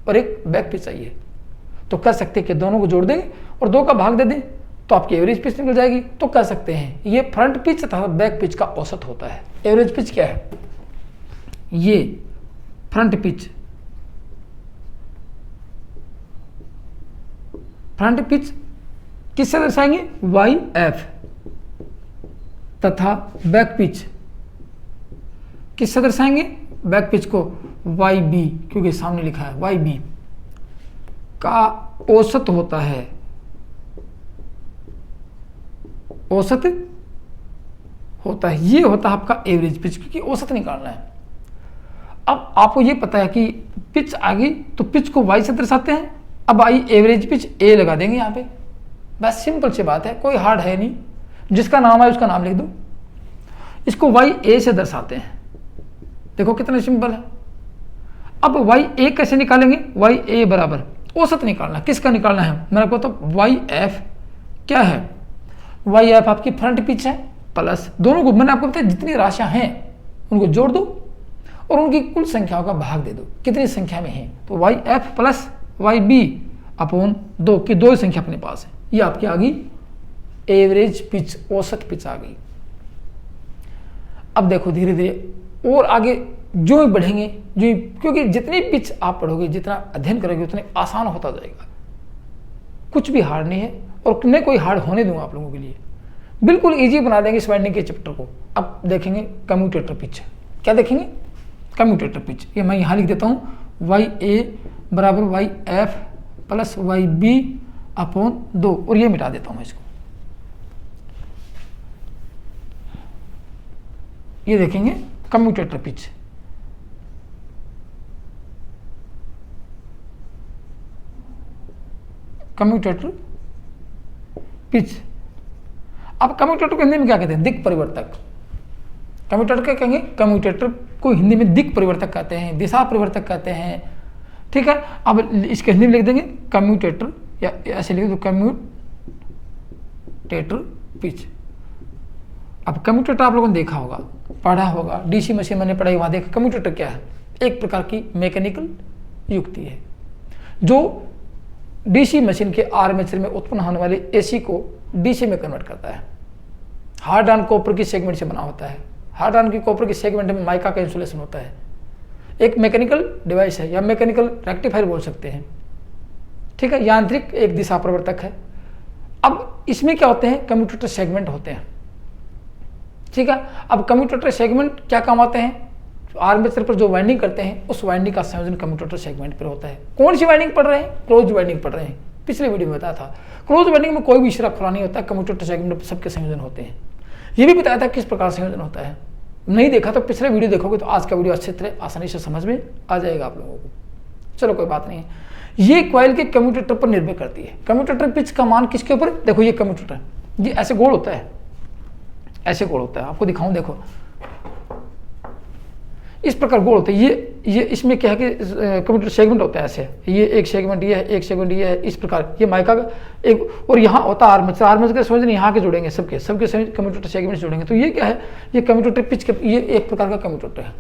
और एक बैक पिच आई है। तो कह सकते हैं कि दोनों को जोड़ देंगे और 2 का भाग दे दें तो आपकी एवरेज पिच निकल जाएगी। तो कह सकते हैं ये फ्रंट पिच तथा बैक पिच का औसत होता है। एवरेज पिच क्या है? ये फ्रंट पिच, फ्रंट पिच किससे दर्शाएंगे? वाई एफ, तथा बैक पिच किससे दर्शाएंगे? बैक पिच को वाई बी, क्योंकि सामने लिखा है वाई बी का औसत होता है। औसत होता है, ये होता है आपका एवरेज पिच, क्योंकि औसत निकालना है। अब आपको ये पता है कि पिच आ गई तो पिच को वाई से दर्शाते हैं। अब आई एवरेज पिच, ए लगा देंगे यहाँ पे, बस सिंपल सी बात है, कोई हार्ड है नहीं। जिसका नाम है उसका नाम लिख दो। इसको वाई ए से दर्शाते हैं। देखो कितना सिंपल है। अब वाई ए कैसे निकालेंगे? वाई ए बराबर औसत निकालना। किसका निकालना है? मेरे को तो वाई एफ क्या है? वाई एफ आपकी फ्रंट पिच है, प्लस दोनों को मैंने आपको बताया जितनी राशियां हैं उनको जोड़ दो और उनकी कुल संख्याओं का भाग दे दो, कितनी संख्या में है। तो Y F plus Y B upon 2 की 2 संख्या अपने पास है। ये आपकी आ गई एवरेज पिच, औसत पिच आ गई। अब देखो धीरे धीरे और आगे जो ही बढ़ेंगे, जो क्योंकि जितनी पिच आप पढ़ोगे, जितना अध्ययन करोगे, उतने आसान होता जाएगा। कुछ भी हार्ड नहीं है और न कोई हार्ड होने दूंगा आप लोगों के लिए। बिल्कुल इजी बना देंगे इस वाइंडिंग के चैप्टर को। अब देखेंगे कम्यूटेटर पिच। क्या देखेंगे? Commutator pitch. ये मैं यहाँ लिख देता हूँ, वाई ए बराबर Y F plus Y B upon 2, और ये मिटा देता हूँ मैं इसको। ये देखेंगे कम्यूटेटर पिच। Commutator pitch. अब कम्यूटेटर को हिंदी में क्या कहते हैं? दिक् परिवर्तक। कम्यूटेटर क्या कहेंगे? कम्यूटेटर को हिंदी में दिक् परिवर्तक कहते हैं, दिशा परिवर्तक कहते हैं। ठीक है, अब इसके हिंदी में लिख देंगे कम्यूटेटर, या ऐसे लिख दो कम्यूटेटर पिच। अब कम्यूटेटर आप लोगों ने देखा होगा, पढ़ा होगा, डीसी मशीन मैंने पढ़ाई, वहां देखा। कम्यूटेटर क्या है? एक प्रकार की मैकेनिकल युक्ति है जो डीसी मशीन के आर्मेचर में उत्पन्न होने वाले एसी को डीसी में कन्वर्ट करता है। हार्ड एंड कॉपर की सेगमेंट से बना होता है। हार्ड एंड की कॉपर की सेगमेंट में माइका का इंसुलेशन होता है। एक मैकेनिकल डिवाइस है या मैकेनिकल रेक्टिफायर बोल सकते हैं। ठीक है, यांत्रिक एक दिशा प्रवर्तक है। अब इसमें क्या होते हैं? कम्यूटेटर सेगमेंट होते हैं। ठीक है, अब कम्यूटेटर सेगमेंट क्या काम आते हैं? आर्मेचर पर जो वाइंडिंग करते हैं उस वाइंडिंग का संयोजन कम्यूटेटर सेगमेंट पर होता है। कौन सी वाइंडिंग पढ़ रहे हैं? क्लोज वाइंडिंग पढ़ रहे हैं। पिछले वीडियो में बताया था क्लोज वाइंडिंग में कोई भी सिरा खुला नहीं होता, कम्यूटेटर सेगमेंट पर सबके संयोजन होते हैं। ये भी बताया था किस प्रकार संयोजन होता है। नहीं देखा तो पिछले वीडियो देखोगे तो आज का वीडियो अच्छी तरह आसानी से समझ में आ जाएगा आप लोगों को। चलो कोई बात नहीं है। ये कॉइल के कम्यूटेटर पर निर्भर करती है। कम्यूटेटर पिच का मान किसके ऊपर? देखो ये कम्यूटेटर, ये ऐसे गोल होता है, ऐसे गोल होता है। आपको दिखाऊं, देखो इस प्रकार गोल होता है। ये इसमें क्या है कि कम्यूटेटर सेगमेंट होता है ऐसे, ये एक सेगमेंट ये है, एक सेगमेंट ये है, इस प्रकार। ये माइका का एक, और यहाँ होता है आर्मेचर। आर्मेचर के संयोजन यहाँ के जुड़ेंगे, सबके कम्यूटेटर सेगमेंट जुड़ेंगे। तो ये क्या है? ये कम्यूटेटर पिच के, ये एक प्रकार का कम्यूटेटर है।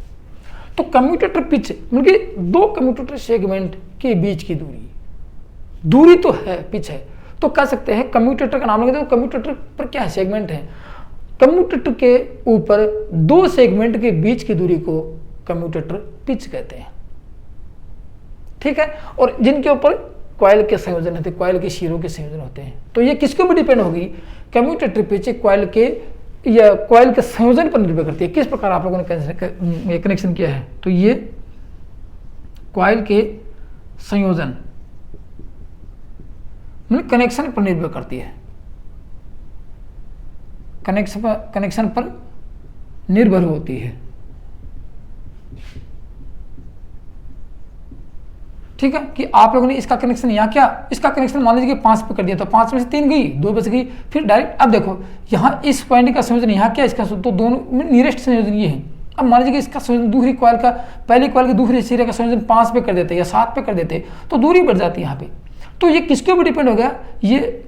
तो कम्यूटेटर पिच मतलब दो कम्यूटेटर सेगमेंट के बीच की दूरी तो है, पिच है। तो कह सकते हैं कम्यूटेटर का नाम लगे तो कम्यूटेटर पर क्या है? सेगमेंट है। कम्यूटेटर के ऊपर दो सेगमेंट के बीच की दूरी को कम्यूटेटर पिच कहते हैं। ठीक है, और जिनके ऊपर कॉइल के संयोजन होते हैं, कॉइल के शिरों के संयोजन होते हैं। तो ये किसके ऊपर डिपेंड होगी? कम्यूटेटर पिच कॉइल के या कॉइल के संयोजन पर निर्भर करती है। किस प्रकार आप लोगों ने कनेक्शन किया है? तो ये कॉइल के संयोजन मतलब कनेक्शन पर निर्भर करती है। कनेक्शन पर निर्भर होती है। ठीक है, कि आप लोगों ने इसका कनेक्शन यहाँ क्या, इसका कनेक्शन मान लीजिए कि 5 पे कर दिया तो 5 में से 3 गई, 2 बच गई, फिर डायरेक्ट। अब देखो यहाँ इस पॉइंट का संयोजन यहाँ क्या, इसका तो दोनों नियरेस्ट संयोजन ये है। अब मान लीजिए कि इसका संयोजन दूसरी कॉइल का, पहली कॉइल के दूसरे सिरे का संयोजन 5 पे कर देते या 7 पे कर देते तो दूरी बढ़ जाती है यहाँ पे। तो ये किसके ऊपर डिपेंड हो गया? ये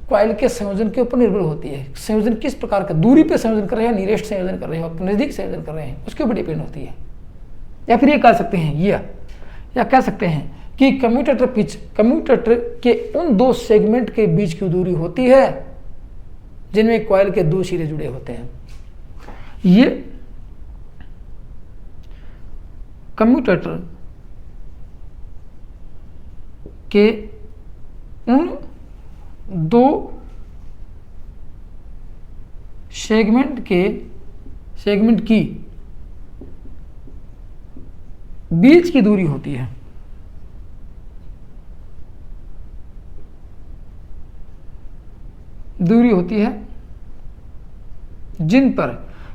कॉइल के संयोजन के ऊपर निर्भर होती है। संयोजन किस प्रकार का, दूरी पे संयोजन कर रहे हैं, नियरेस्ट संयोजन कर रहे हैं, नजदीक संयोजन कर रहे हैं, उसके ऊपर डिपेंड होती है। या फिर ये कह सकते हैं या कह सकते हैं कि कम्यूटेटर पिच कम्यूटेटर के उन दो सेगमेंट के बीच की दूरी होती है जिनमें कॉइल के दो सिरे जुड़े होते हैं। ये कम्यूटेटर के उन दो सेगमेंट की बीच की दूरी होती है। दूरी होती है जिन पर,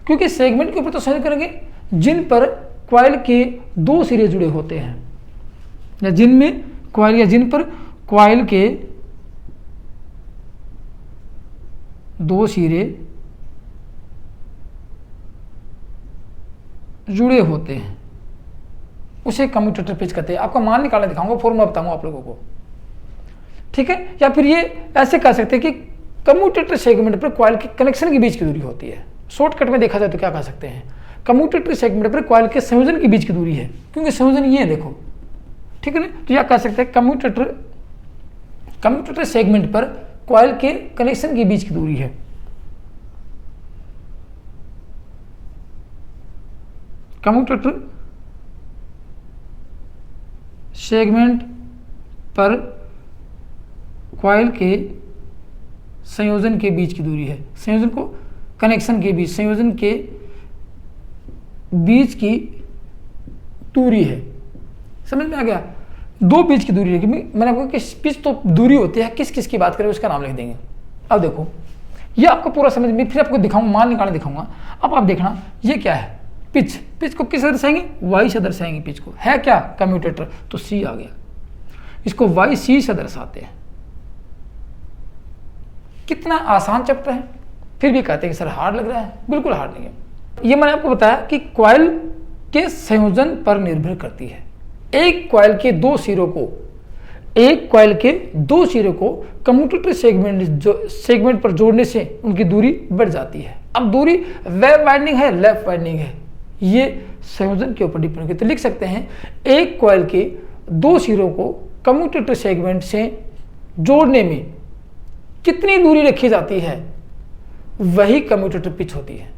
क्योंकि सेगमेंट के ऊपर तो संयोजन करेंगे जिन पर कॉइल के दो सिरे जुड़े होते हैं, या जिनमें कॉइल या जिन पर कॉइल के दो सिरे जुड़े होते हैं, उसे कम्यूटेटर पिच कहते हैं। आपका मान निकालने दिखाऊंगा, फॉर्मूला बताऊंगा आप लोगों को। ठीक है, या फिर ये ऐसे कह सकते हैं कि कम्यूटेटर सेगमेंट पर कॉइल के कनेक्शन के बीच की दूरी होती है। शॉर्टकट में देखा जाए तो क्या कह सकते हैं? कम्यूटेटर सेगमेंट पर कॉइल के संयोजन के बीच की दूरी है, क्योंकि संयोजन ये है, देखो। ठीक है ना, तो यह कह सकते हैं कम्यूटेटर सेगमेंट पर कॉइल के कनेक्शन के बीच की दूरी है। कम्यूटेटर सेगमेंट पर कॉइल के संयोजन के बीच की दूरी है, संयोजन को कनेक्शन के बीच, संयोजन के बीच की दूरी है। समझ में आ गया? दो बीच की दूरी है। मैंने आपको किस बीच तो दूरी होती है, किस किस की बात करें उसका नाम लिख देंगे। अब देखो ये आपको पूरा समझ में, फिर आपको दिखाऊंगा, मान निकालने दिखाऊंगा। अब आप देखना ये क्या है, पिच। पिच को किस दर्शाएंगे? वाई से दर्शाएंगे पिच को। है क्या? कम्यूटेटर, तो सी आ गया। इसको वाई सी से दर्शाते हैं। कितना आसान चैप्टर है, फिर भी कहते हैं कि सर हार्ड लग रहा है। बिल्कुल हार्ड नहीं है। ये मैंने आपको बताया कि कॉइल के संयोजन पर निर्भर करती है। एक कॉइल के दो सिरों को कम्यूटेटर सेगमेंट पर जोड़ने से उनकी दूरी बढ़ जाती है। अब दूरी वेव वाइंडिंग है, लेफ्ट वाइंडिंग है, ये संयोजन के ऊपर डिपेंड करती है। तो लिख सकते हैं एक कॉइल के दो सिरों को कम्यूटेटर सेगमेंट से जोड़ने में कितनी दूरी रखी जाती है, वही कम्यूटेटर पिच होती है।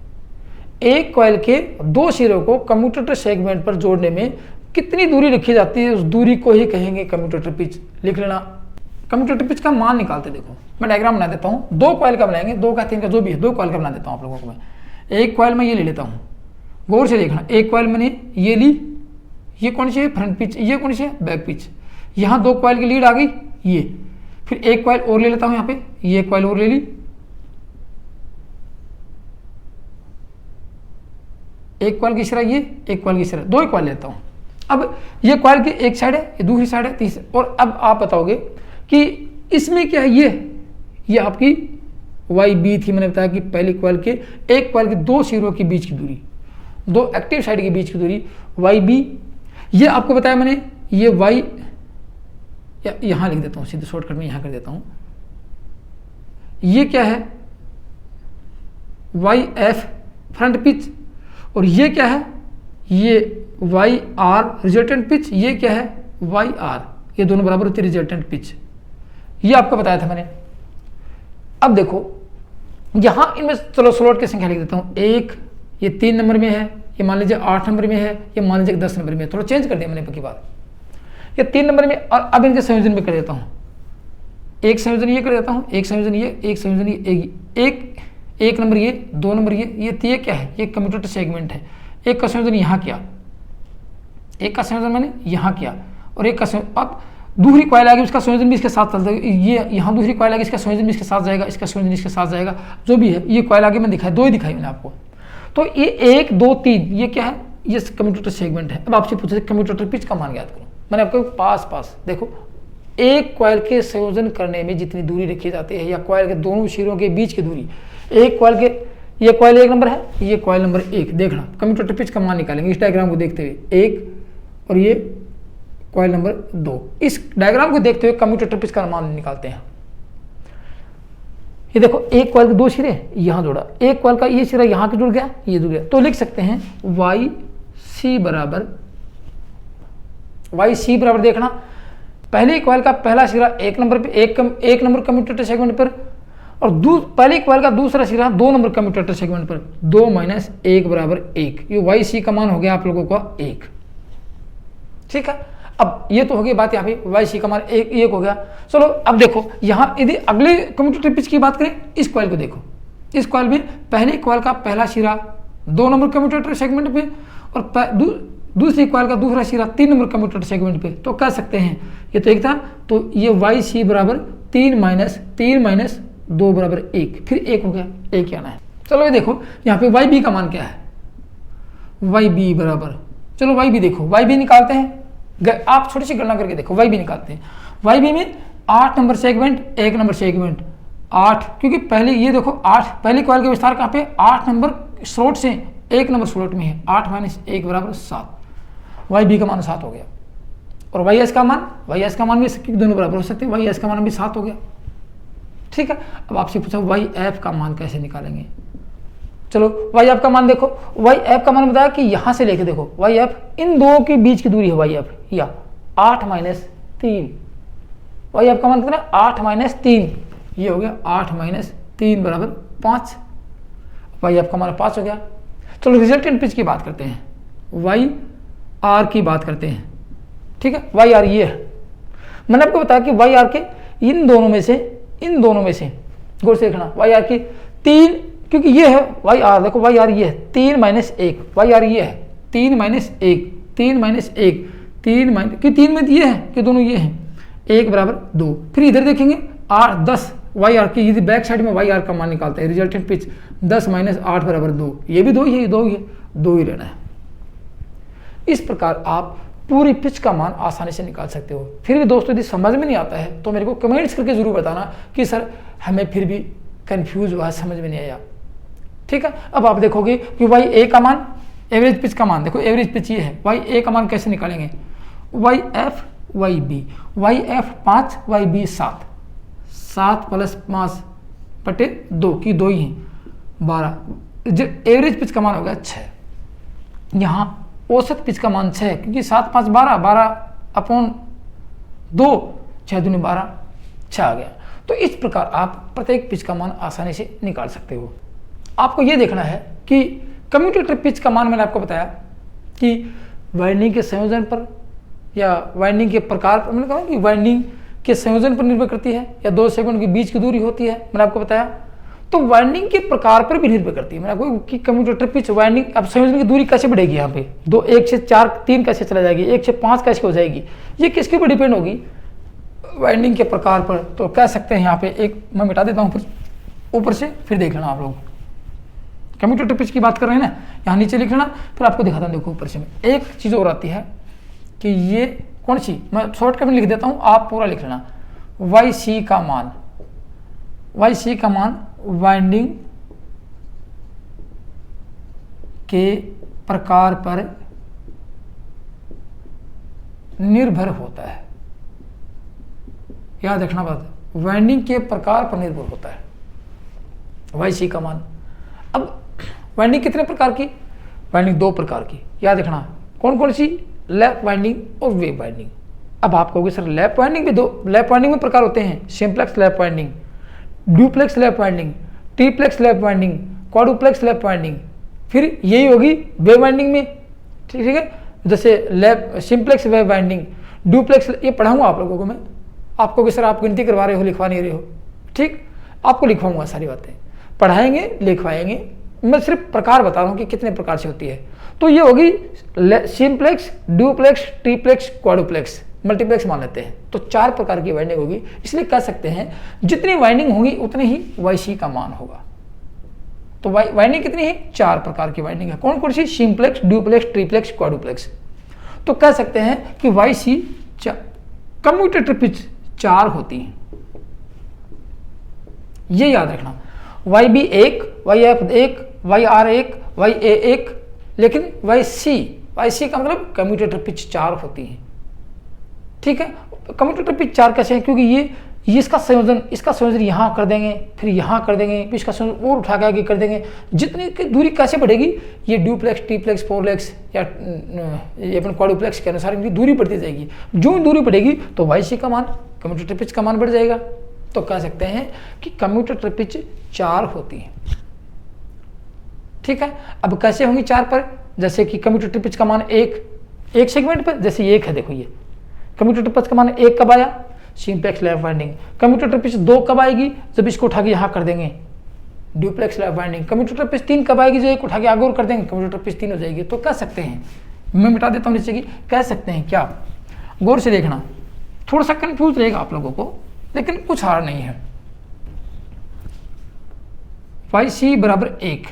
एक कॉइल के दो सिरों को कम्यूटेटर सेगमेंट पर जोड़ने में कितनी दूरी रखी जाती है, उस दूरी को ही कहेंगे कम्यूटेटर पिच। लिख लेना। कम्यूटेटर पिच का मान निकालते देखो, मैं डायग्राम बना देता हूँ। दो कॉइल का बनाएंगे, दो का तीन का जो भी है, दो कॉइल का बना देता हूँ आप लोगों को मैं। एक कॉइल में ये ले लेता हूँ, गौर से देखना। एक कॉइल मैंने ये ली, ये कौन सी है? Front pitch. ये कौन सी है? Back pitch. यहाँ दो कॉइल की लीड आ गई ये। फिर एक कॉइल और ले लेता हूँ यहाँ पे, ये कॉइल और ले ली, एक कॉइल की सिरा ये, एक कॉइल की सिरा, दो ही कॉइल लेता हूँ। अब ये कॉइल की एक साइड है, ये दूसरी साइड है, तीसरी। और अब आप बताओगे कि इसमें क्या है? ये आपकी वाई बी थी। मैंने बताया कि पहली कॉइल के एक कॉइल के दो सिरों के बीच की दूरी, दो एक्टिव साइड के बीच की दूरी वाई बी। ये आपको बताया मैंने, ये वाई, यहां लिख देता हूं सीधे शॉर्टकट में, यहां कर देता हूं। ये क्या है? Y F front pitch. और ये क्या है? ये वाई आर रिजल्टेंट पिच। ये क्या है? Y R. ये दोनों बराबर होती है रिजल्टेंट पिच। ये आपको बताया था मैंने। अब देखो यहां इनमें, चलो स्लॉट की संख्या लिख देता हूं। एक, ये 3 नंबर में है, ये मान लीजिए 8 नंबर में है, ये मान लीजिए 10 नंबर में है। थोड़ा चेंज कर दिया मैंने पक्की बात। ये 3 नंबर में, और अब इनके संयोजन में कर देता हूं। एक संयोजन ये कर देता हूं, एक संयोजन ये, एक संयोजन ये, एक नंबर ये, 2 नंबर ये क्या है? ये कम्यूटेटर सेगमेंट है। एक का संयोजन यहाँ किया, एक का संयोजन मैंने यहाँ किया, और एक का संयोजन, अब दूसरी कॉइल आएगी, उसका संयोजन भी इसके साथ चलता है। ये यहाँ दूसरी कॉइल आएगी, इसका संयोजन भी इसके साथ जाएगा, इसका संयोजन इसके साथ जाएगा, जो भी है। ये कॉइल आगे मैंने दिखाई, दो ही दिखाई मैंने आपको। तो ये 1 2 3 ये क्या है? ये कम्यूटेटर सेगमेंट है। अब आपसे पूछे कम्यूटेटर पिच का मान ज्ञात करो। मैंने आपको पास देखो, एक कॉइल के संयोजन करने में जितनी दूरी रखी जाती है, या कॉइल के दोनों सिरों के बीच की दूरी, एक कॉइल के, ये कॉइल 1 नंबर है, ये कॉइल नंबर 1, देखना कम्यूटेटर पिच का मान निकालेंगे इस डायग्राम को देखते हुए। 1 और ये कॉइल नंबर 2, इस डायग्राम को देखते हुए कम्यूटेटर पिच का मान निकालते हैं। ये देखो एक कॉइल के दो सिरे यहां जोड़ा, एक कॉइल का ये सिरा यहां के जुड़ गया, ये जुड़ गया। तो लिख सकते हैं वाई सी बराबर देखना, पहली कॉइल का पहला सिरा 1 नंबर पे, एक नंबर कम्यूटेटर सेगमेंट पर, और पहली कॉइल का दूसरा सिरा 2 नंबर कम्यूटेटर सेगमेंट पर। 2 - 1 बराबर 1। ये वाई सी का मान हो गया आप लोगों का 1। ठीक है, अब ये तो हो गई बात यहाँ पे, वाई सी का मान 1 हो गया। चलो अब देखो यहाँ, यदि अगले कम्यूटेटर पिच की बात करें, इस कॉइल को देखो। इस कॉइल में पहली कॉइल का पहला सिरा 2 नंबर कम्यूटेटर सेगमेंट पे, और दूसरी कॉइल का दूसरा सिरा 3 नंबर कम्यूटेटर सेगमेंट पे। तो कह सकते हैं ये तो 1 था, तो ये वाई सी बराबर 3 - 2 बराबर 1, फिर 1 हो गया, 1 आना है। चलो ये देखो यहाँ पे वाई बी का मान क्या है? वाई बी बराबर, चलो वाई बी देखो, वाई बी निकालते हैं। आप छोटी सी गणना करके देखो, वाई बी निकालते हैं। वाई बी में 8 नंबर सेगमेंट, 1 नंबर सेगमेंट, 8, क्योंकि पहले ये देखो 8, पहली कॉइल का विस्तार कहाँ पे? 8 नंबर स्लॉट से 1 नंबर स्लॉट में है। 8 - 1 बराबर 7। वाई बी का मान 7 हो गया। और वाई एस का मान भी दोनों बराबर हो सकते हैं, वाई एस का मान भी 7 हो गया। ठीक है, अब आपसे पूछा वाई एफ का मान कैसे निकालेंगे? चलो वाई एफ का मान देखो, वाई एफ का मान बताया कि यहां से लेके देखो, वाई एफ इन दो के बीच की दूरी है वाई एफ, या 8 - 3। वाई एफ का मान कितना? 8 - 3, ये हो गया 8 - 3 बराबर 5। वाई एफ का मान 5 हो गया। चलो रिजल्टेंट पिच की बात करते हैं, वाई आर की बात करते हैं। ठीक है, वाई आर ये है। मैंने आपको बताया कि वाई आर के इन दोनों में से गौर से देखना वाई आर की 3, क्योंकि ये है वाई आर, देखो वाई आर ये है 3 - 1, वाई आर ये है 3 - 1, 3 - 1, 3 में ये है कि दोनों ये हैं 1 बराबर 2। फिर इधर देखेंगे 8 10 वाई आर की, यदि बैक साइड में वाई आर का मान निकालते हैं रिजल्टेंट पिच 10 - 8 बराबर 2, ये भी 2 ही है, 2 ही है, 2 ही रहना है। इस प्रकार आप पूरी पिच का मान आसानी से निकाल सकते हो। फिर भी दोस्तों यदि समझ में नहीं आता है तो मेरे को कमेंट्स करके जरूर बताना कि सर हमें फिर भी कंफ्यूज हुआ, समझ में नहीं आया। ठीक है, अब आप देखोगे कि वाई ए का मान, एवरेज पिच का मान, देखो एवरेज पिच ये है, वाई ए का मान कैसे निकालेंगे, Y F Y B, Y F 5 Y B 7, 7 + 5/2 की 2 ही हैं 12, एवरेज पिच का मान हो गया 6। यहाँ औसत पिच का मान 6, क्योंकि 7 5 12, 12/2, 6 दूनी 12, 6 आ गया। तो इस प्रकार आप प्रत्येक पिच का मान आसानी से निकाल सकते हो। आपको ये देखना है कि कम्यूटेटर पिच का मान मैंने आपको बताया कि वाइंडिंग के संयोजन पर या वाइंडिंग के प्रकार पर, मैंने कहा कि वाइंडिंग के संयोजन पर निर्भर करती है या 2 सेगमेंट के बीच की दूरी होती है, मैंने आपको बताया। तो वाइंडिंग के प्रकार पर भी निर्भर करती है, मैंने आपको कि कम्यूटेटर पिच वाइंडिंग, अब संयोजन की दूरी कैसे बढ़ेगी, यहाँ पे 1 से 4 3 कैसे चला जाएगी, 1 से 5 कैसे हो जाएगी, ये किसके ऊपर डिपेंड होगी, वाइंडिंग के प्रकार पर। तो कह सकते हैं यहाँ पे एक मैं मिटा देता हूँ ऊपर से, फिर देख लेना आप लोग। कम्यूटेटर पिच की बात कर रहे हैं ना, यहाँ नीचे लिख लेना, फिर आपको दिखाता हूँ। देखो ऊपर से एक चीज़ और आती है कि ये कौन सी, मैं शॉर्टकट में लिख देता हूँ, आप पूरा लिख लेना। वाई सी का मान, वाई सी का मान वाइंडिंग के प्रकार पर निर्भर होता है, याद रखना बात, वाइंडिंग के प्रकार पर निर्भर होता है वाई सी का मान। अब वाइंडिंग कितने प्रकार की, वाइंडिंग 2 प्रकार की, याद रखना कौन कौन सी, लैप वाइंडिंग और वेव वाइंडिंग। अब आप कहोगे सर लैप वाइंडिंग भी 2, लैप वाइंडिंग में प्रकार होते हैं, simplex lap winding, duplex lap winding, triplex lap winding, quadruplex lap winding. फिर यही होगी वेव वाइंडिंग में, ठीक है, जैसे lap simplex wave winding, duplex, ये पढ़ाऊंगा आप लोगों को मैं। आपको कि सर आप गिनती करवा रहे हो, लिखवा नहीं रहे हो, ठीक, आपको लिखवाऊंगा सारी बातें, पढ़ाएंगे लिखवाएंगे, मैं सिर्फ प्रकार बता रहा हूँ कि कितने प्रकार से होती है। तो ये होगी simplex, duplex, triplex, quadruplex, multiplex मान लेते हैं। तो 4 प्रकार की वाइंडिंग होगी, इसलिए कह सकते हैं जितनी वाइंडिंग होगी उतनी ही वाई सी का मान होगा। तो वाइंडिंग कितनी है, 4 प्रकार की वाइंडिंग है। कौन कौन सी, सिंप्लेक्स, ड्यूप्लेक्स, ट्रिप्लेक्स, क्वाड्रुप्लेक्स। तो कह सकते हैं कि वाई सी कम्यूटेटर पिच 4 होती है, ये याद रखना। Y B 1, Y F 1, Y R 1, Y A 1, लेकिन वाई सी का मतलब कम्यूटेटर पिच 4 होती है, ठीक है। कम्यूटेटर पिच 4 कैसे है, क्योंकि ये इसका संयोजन यहाँ कर देंगे, फिर यहाँ कर देंगे, फिर इसका संयोजन और उठा के आगे कर देंगे। जितनी की दूरी कैसे बढ़ेगी, ये ड्यूप्लेक्स, ट्रिप्लेक्स, फोरप्लेक्स या ये अपन क्वाड्रुप्लेक्स के अनुसार इनकी दूरी बढ़ती जाएगी। जो दूरी बढ़ेगी तो वाई सी का मान, कम्यूटेटर पिच का मान बढ़ जाएगा। तो कह सकते हैं कि कम्यूटेटर पिच 4 होती है, ठीक है। अब कैसे होंगी 4 पर, जैसे कि कम्यूटेटर पिच का मान एक सेगमेंट पर, जैसे 1 है, देखो ये कम्यूटेटर पिच का मान 1 कब आया, simplex lap winding. Commutator pitch 2 कब आएगी, जब इसको उठा के यहाँ कर देंगे, duplex lap winding. Commutator pitch 3 कब आएगी, जो एक उठा के आगे और कर देंगे, कम्यूटेटर पिच 3 हो जाएगी। तो कह सकते हैं, मैं मिटा देता हूँ नीचे की, कह सकते हैं क्या, गौर से देखना, थोड़ा सा कंफ्यूज रहेगा आप लोगों को, लेकिन कुछ हार नहीं है। वाई सी बराबर 1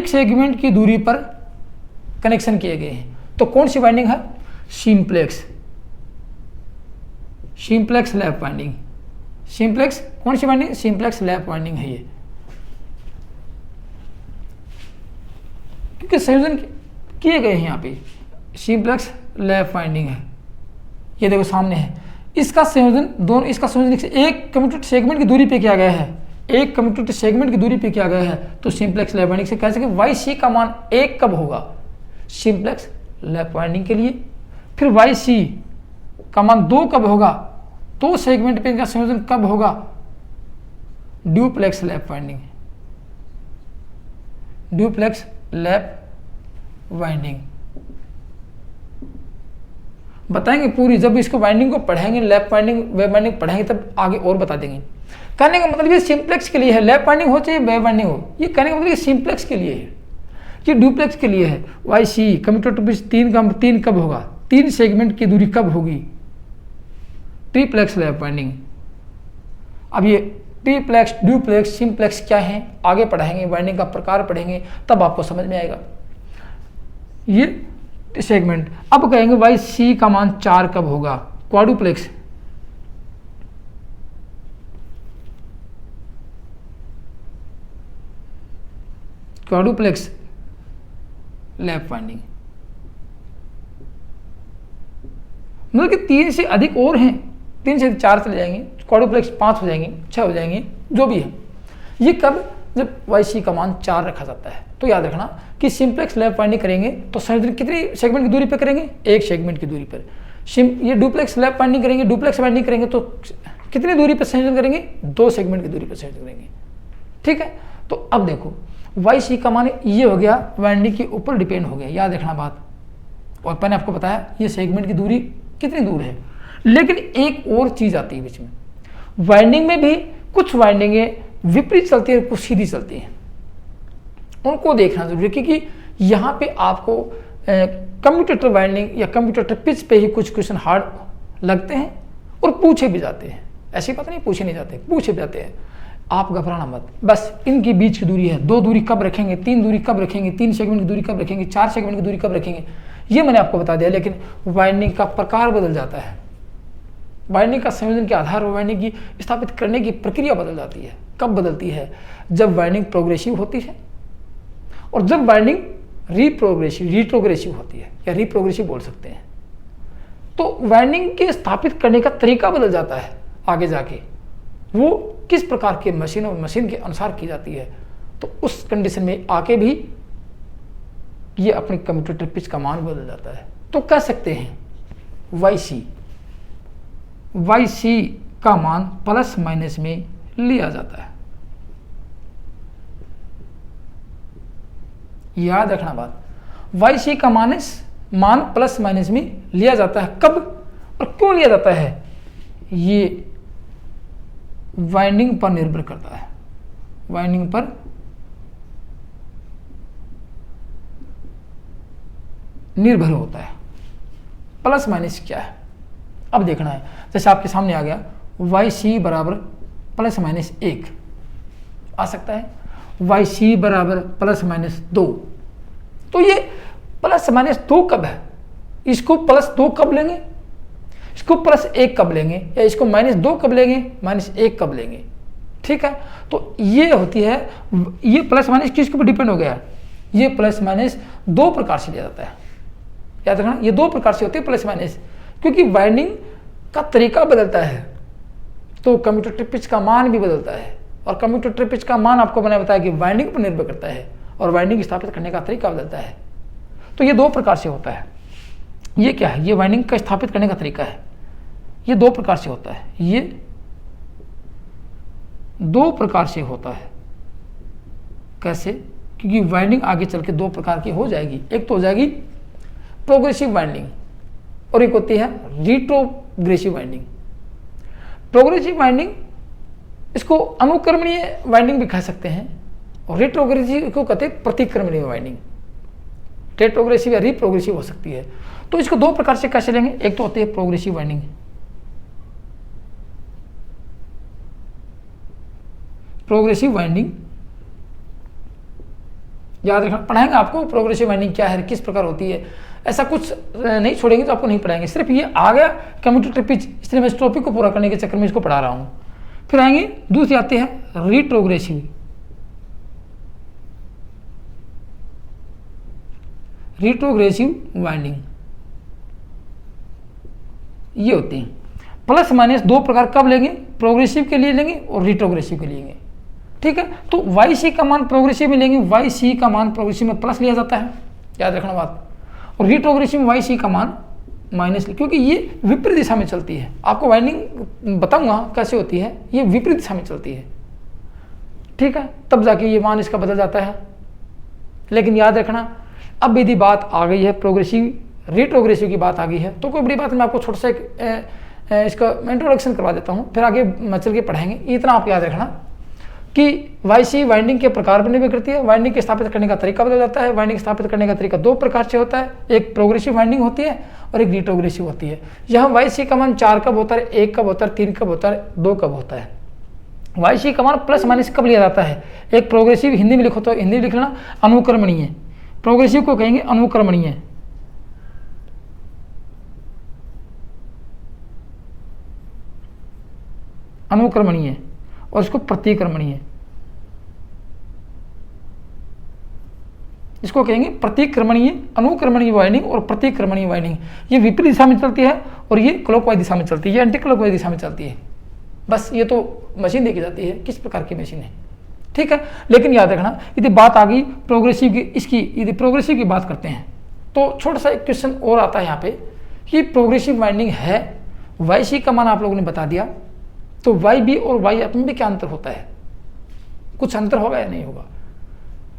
सेगमेंट की दूरी पर कनेक्शन किए गए हैं। तो कौन सी वाइंडिंग है, सिंप्लेक्स लैप वाइंडिंग। सिंप्लेक्स कौन C winding, simplex lap winding है ये, क्योंकि संयोजन किए गए हैं यहाँ पे, सिंप्लेक्स लैप वाइंडिंग है, ये देखो सामने है। इसका संयोजन दोनों, इसका संयोजन एक कम्यूटेटर सेगमेंट की दूरी पे किया गया है, एक कम्यूटेटर सेगमेंट की दूरी पे किया गया है। तो सिंप्लेक्स लैप वाइंडिंग से कह सके वाई सी का मान 1 कब होगा, सिंप्लेक्स लैप वाइंडिंग के लिए। फिर वाई सी का मान 2 कब होगा, 2 सेगमेंट पे इनका संयोजन कब होगा, duplex lap winding, duplex lap winding. बताएंगे पूरी, जब इसको वाइंडिंग को पढ़ेंगे, लैप वाइंडिंग वेव वाइंडिंग पढ़ेंगे तब आगे और बता देंगे। कहने का मतलब ये सिंप्लेक्स के लिए है, लैप वाइंडिंग हो चाहे वेव वाइंडिंग हो, ये कहने का मतलब ये सिंप्लेक्स के लिए है, ये डुप्लेक्स के लिए है। वाई सी कम्यूटेटर बीच तीन कब होगा, 3 सेगमेंट की दूरी कब होगी, ट्रीप्लेक्स लैप वाइंडिंग। अब ये ट्रीप्लेक्स, ड्यूप्लेक्स, सिंप्लेक्स क्या है आगे पढ़ाएंगे, वाइंडिंग का प्रकार पढ़ेंगे तब आपको समझ में आएगा। ये सेगमेंट। अब कहेंगे वाई सी का मान 4 कब होगा, क्वाड्रुप्लेक्स। क्वाड्रुप्लेक्स लैप वाइंडिंग, मतलब कि 3 से अधिक और हैं, 3 से 4 चले जाएंगे, क्वाड्रुप्लेक्स 5 हो जाएंगे, 6 हो जाएंगे, जो भी है। ये कब, जब वाई सी का मान 4 रखा जाता है। तो याद रखना कि सिंप्लेक्स लैप वाइंडिंग करेंगे तो संयोजन कितनी सेगमेंट की दूरी पर करेंगे, 1 सेगमेंट की दूरी पर। ये डुप्लेक्स लैप वाइंडिंग करेंगे, डुप्लेक्स वाइंडिंग करेंगे तो कितनी दूरी पर संयोजन करेंगे, 2 सेगमेंट की दूरी पर संयोजन करेंगे। ठीक है, तो अब देखो वाई सी का मान ये हो गया, वाइंडिंग के ऊपर डिपेंड हो गया, याद रखना बात। और मैंने आपको बताया ये सेगमेंट की दूरी कितनी दूर है। लेकिन एक और चीज आती है बीच में, वाइंडिंग में भी कुछ वाइंडिंगें विपरीत चलती है, कुछ सीधी चलती हैं, उनको देखना जरूरी है। क्योंकि यहाँ पे आपको कम्यूटेटर वाइंडिंग या कम्यूटेटर पिच पे ही कुछ क्वेश्चन हार्ड लगते हैं और पूछे भी जाते हैं। ऐसी बात नहीं पूछे नहीं जाते, पूछे भी जाते हैं। आप घबराना मत, बस इनकी बीच की दूरी है, 2 दूरी कब रखेंगे, 3 दूरी कब रखेंगे, 3 सेगमेंट की दूरी कब रखेंगे, 4 सेगमेंट की दूरी कब रखेंगे, ये मैंने आपको बता दिया। लेकिन वाइंडिंग का प्रकार बदल जाता है, वाइंडिंग का संयोजन के आधार पर वाइंडिंग की स्थापित करने की प्रक्रिया बदल जाती है। कब बदलती है, जब वाइंडिंग प्रोग्रेसिव होती है और जब वाइंडिंग रिट्रोग्रेसिव होती है, या रिप्रोग्रेसिव बोल सकते हैं। तो वाइंडिंग के स्थापित करने का तरीका बदल जाता है आगे जाके, वो किस प्रकार के मशीन और मशीन के अनुसार की जाती है। तो उस कंडीशन में आके भी ये अपने कम्यूटेटर पिच का मान बदल जाता है। तो कह सकते हैं वाई सी का मान प्लस माइनस में लिया जाता है। याद रखना बात, वाई सी का मान प्लस माइनस में लिया जाता है। कब और क्यों लिया जाता है, ये वाइंडिंग पर निर्भर करता है, वाइंडिंग पर निर्भर होता है। प्लस माइनस क्या है अब देखना है। जैसे आपके सामने आ गया वाई सी बराबर प्लस माइनस 1 आ सकता है, वाई सी बराबर प्लस माइनस 2। तो ये प्लस माइनस 2 कब है, इसको प्लस 2 कब लेंगे, इसको प्लस 1 कब लेंगे, या इसको माइनस 2 कब लेंगे, माइनस 1 कब लेंगे। ठीक है, तो ये होती है, ये प्लस माइनस किसके ऊपर डिपेंड हो गया, ये प्लस माइनस 2 प्रकार से लिया जाता है। याद रखना ये 2 प्रकार से होती है प्लस माइनस, क्योंकि वाइंडिंग का तरीका बदलता है तो कम्यूटेटर पिच का मान भी बदलता है। और कम्यूटेटर पिच का मान आपको मैंने बताया कि वाइंडिंग पर निर्भर करता है और वाइंडिंग स्थापित करने का तरीका बदलता है। तो ये 2 प्रकार से होता है। ये क्या है, ये वाइंडिंग का स्थापित करने का तरीका है, ये 2 प्रकार से होता है, ये 2 प्रकार से होता है। कैसे, क्योंकि वाइंडिंग आगे चल के 2 प्रकार की हो जाएगी। एक तो हो जाएगी प्रोग्रेसिव वाइंडिंग और एक होती है रिट्रोग्रेसिव वाइंडिंग। प्रोग्रेसिव वाइंडिंग इसको अनुक्रमणीय वाइंडिंग भी कह सकते हैं, और रिट्रोग्रेसिव को कहते हैं प्रतिक्रमणीय वाइंडिंग। रेट्रोग्रेसिव या रिप्रोग्रेसिव हो सकती है। तो इसको 2 प्रकार से कैसे लेंगे, एक तो होती है प्रोग्रेसिव वाइंडिंग, प्रोग्रेसिव वाइंडिंग याद रखना, पढ़ाएंगे आपको प्रोग्रेसिव वाइंडिंग क्या है, किस प्रकार होती है। ऐसा कुछ नहीं छोड़ेंगे तो आपको नहीं पढ़ाएंगे, सिर्फ ये आ गया कम्यूटेटर पिच, इसलिए मैं इस टॉपिक को पूरा करने के चक्कर में इसको पढ़ा रहा हूँ। फिर आएंगे दूसरी आती है रिट्रोग्रेसिव, रिट्रोग्रेसिव वाइंडिंग। ये होती है प्लस माइनस 2 प्रकार कब लेंगे, प्रोग्रेसिव के लिए लेंगे और रिट्रोग्रेसिव के लिए लेंगे। ठीक है, तो वाई सी का मान प्रोग्रेसिव में लेंगे, वाई सी का मान प्रोग्रेसिव में प्लस लिया जाता है, याद रखना बात। और रिट्रोग्रेसिव में वाई सी का मान माइनस, क्योंकि ये विपरीत दिशा में चलती है। आपको वाइंडिंग बताऊंगा कैसे होती है, ये विपरीत दिशा में चलती है। ठीक है, तब जाके ये मान इसका बदल जाता है। लेकिन याद रखना अब यदि बात आ गई है प्रोग्रेसिव रिट्रोग्रेसिव की बात आ गई है तो कोई बड़ी बात नहीं, मैं आपको छोटा सा इसका इंट्रोडक्शन करवा देता हूँ, फिर आगे चल के पढ़ाएंगे। इतना आप याद रखना कि वाईसी वाइंडिंग के प्रकार पर निर्भर करती है, वाइंडिंग के स्थापित करने का तरीका बदल जाता है। वाइंडिंग स्थापित करने का तरीका दो प्रकार से होता है, एक प्रोग्रेसिव वाइंडिंग होती है और एक रिट्रोग्रेसिव होती है। यहाँ वाईसी का मान 4 कब होता है, 1 कब होता है, 3 कब होता है, 2 कब होता है। वाईसी का मान प्लस माइनस कब लिया जाता है, एक प्रोग्रेसिव हिंदी में लिखो तो हिंदी में लिख लेना अनुक्रमणीय, प्रोग्रेसिव को कहेंगे अनुक्रमणीय। अनुक्रमणीय और इसको प्रतिक्रमणीय, इसको कहेंगे प्रतिक्रमणीय, अनुक्रमणीय वाइंडिंग और प्रतिक्रमणीय वाइंडिंग। ये विपरीत दिशा में चलती है और ये क्लॉकवाइज दिशा में चलती है, ये एंटी क्लॉकवाइज दिशा में चलती है। बस ये तो मशीन देखी जाती है किस प्रकार की मशीन है, ठीक है। लेकिन याद रखना यदि बात आ गई प्रोग्रेसिव की, इसकी यदि प्रोग्रेसिव की बात करते हैं तो छोटा सा एक क्वेश्चन और आता है यहाँ पे कि प्रोग्रेसिव वाइंडिंग है, वाईसी का मान आप लोगों ने बता दिया, तो वाई बी और वाई एफ में भी क्या अंतर होता है, कुछ अंतर होगा या नहीं होगा,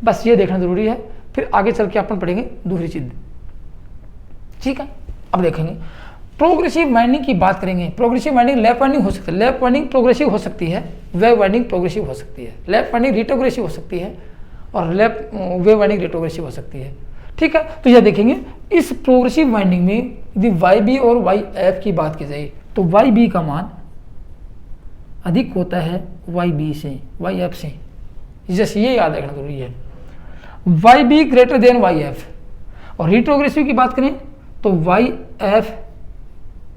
बस ये देखना जरूरी है। फिर आगे चल के अपन पढ़ेंगे दूसरी चीज, ठीक है। अब देखेंगे प्रोग्रेसिव वाइंडिंग की बात करेंगे। प्रोग्रेसिव वाइंडिंग लेफ्ट वाइंडिंग हो सकती है, लेफ्ट वाइंडिंग प्रोग्रेसिव हो सकती है, वेव वाइंडिंग प्रोग्रेसिव हो सकती है, लेफ्ट वाइंडिंग रिट्रोग्रेसिव हो सकती है और लेफ्ट वेव वाइंडिंग रिट्रोग्रेसिव हो सकती है, ठीक है। तो यह देखेंगे इस प्रोग्रेसिव वाइंडिंग में यदि वाई बी और वाई एफ की बात की जाए तो वाई बी का मान अधिक होता है वाई बी से, वाई एफ से, जैसे ये याद रखना जरूरी है, Y B greater than Y F. और रिट्रोग्रेसिव की बात करें तो Y F